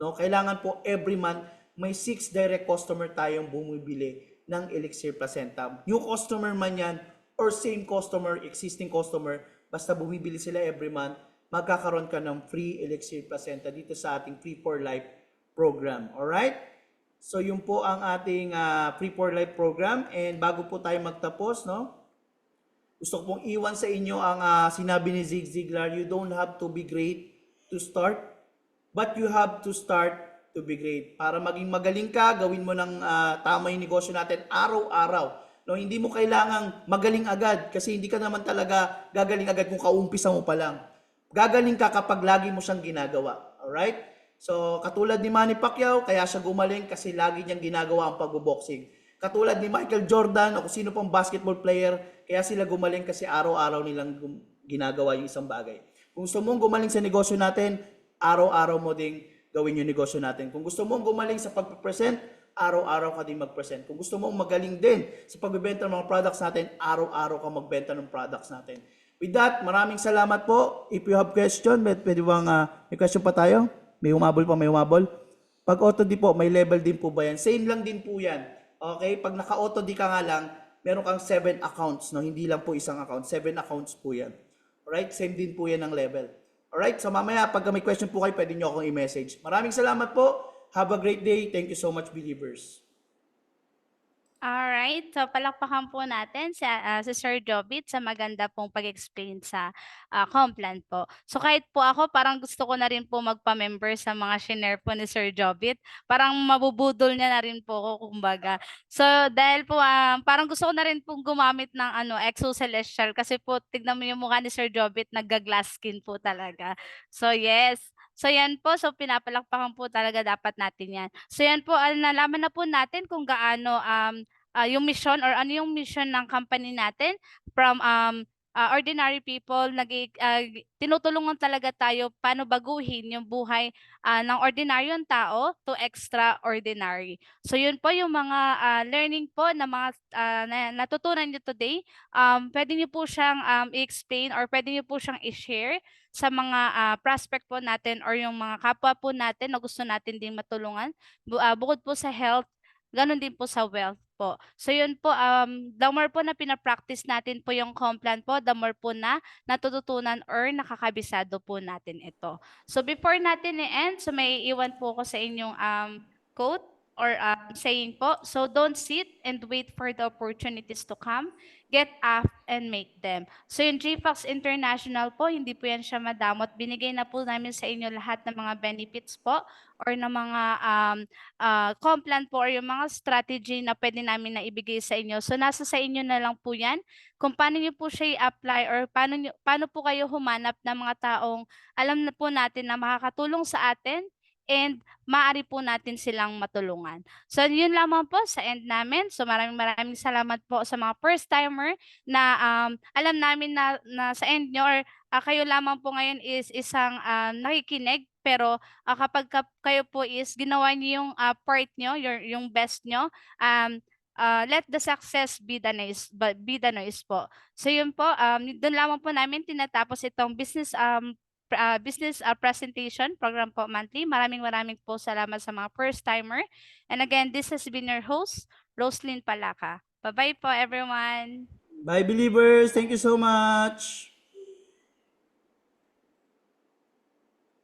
Speaker 3: no, kailangan po every month may 6 direct customer tayong bumibili ng Elixir Placenta. New customer man yan or same customer, existing customer, basta bumibili sila every month, magkakaroon ka ng free Elixir Placenta dito sa ating Free for Life program. Alright? So yun po ang ating Free for Life program, and bago po tayo magtapos, no, gusto ko pong iwan sa inyo ang sinabi ni Zig Ziglar, you don't have to be great to start, but you have to start to be great. Para maging magaling ka, gawin mo ng tama yung negosyo natin araw-araw. No, hindi mo kailangang magaling agad kasi hindi ka naman talaga gagaling agad kung kaumpisa mo pa lang. Gagaling ka kapag lagi mo siyang ginagawa. Alright? So, katulad ni Manny Pacquiao, kaya siya gumaling kasi lagi niyang ginagawa ang pagbo-boxing. Katulad ni Michael Jordan o kung sino pang basketball player, kaya sila gumaling kasi araw-araw nilang ginagawa yung isang bagay. Kung gusto mong gumaling sa negosyo natin, araw-araw mo ding gawin yung negosyo natin. Kung gusto mong gumaling sa pag-present, araw-araw ka din mag-present. Kung gusto mong magaling din sa pagbebenta ng mga products natin, araw-araw ka magbenta ng products natin. With that, maraming salamat po. If you have question, pwede bang may question pa tayo? May humabol pa, may humabol. Pag auto di po, may level din po ba yan? Same lang din po yan. Okay? Pag naka-auto di ka nga lang, meron kang 7 accounts, no? Hindi lang po isang account. 7 accounts po yan. Alright? Same din po yan ang level. Alright? So mamaya, pag may question po kayo, pwede nyo akong i-message. Maraming salamat po. Have a great day. Thank you so much, believers.
Speaker 1: Alright, so palakpakan po natin si Sir Jobit sa maganda pong pag-explain sa Complan po. So kahit po ako, parang gusto ko na rin po magpa-member sa mga shinare po ni Sir Jobit. Parang mabubudol niya na rin po ako, kumbaga. So dahil po, parang gusto ko na rin pong gumamit ng Exo Celestial kasi po, tignan mo yung mukha ni Sir Jobit, nagga-glass skin po talaga. So yes. So yan po, so pinapalakpakan po talaga dapat natin yan. So yan po, nalaman na po natin kung gaano yung mission or ano yung mission ng company natin from ordinary people, tinutulungan talaga tayo paano baguhin yung buhay ng ordinaryong tao to extraordinary. So yun po yung mga learning po na mga natutunan niyo today. Pwede niyo po siyang i-explain or pwede niyo po siyang i-share sa mga prospect po natin or yung mga kapwa po natin na gusto natin din matulungan. Bukod po sa health, ganun din po sa wealth po. So yun po, the more po na pinapractice natin po yung Complan po, the more po na natututunan or nakakabisado po natin ito. So before natin i-end, so may iwan po ko sa inyong quote. or saying po. So don't sit and wait for the opportunities to come. Get up and make them. So yung GFAX International po, hindi po yan siya madamot. Binigay na po namin sa inyo lahat ng mga benefits po or ng mga complan po or yung mga strategy na pwede namin na ibigay sa inyo. So nasa sa inyo na lang po yan kung paano nyo po siya i-apply or paano po kayo humanap ng mga taong alam na po natin na makakatulong sa atin and maaari po natin silang matulungan. So, yun lamang po sa end namin. So, maraming salamat po sa mga first timer na alam namin na sa end nyo or kayo lamang po ngayon is isang nakikinig. Pero kapag kayo po is ginawa niyo yung part nyo, yung best nyo, let the success be the noise po. So, yun po, doon lamang po namin tinatapos itong business presentation program po monthly. Maraming po salamat sa mga first timer. And again, this has been your host, Roslyn Palaka. Bye-bye po everyone.
Speaker 3: Bye, believers. Thank you so much.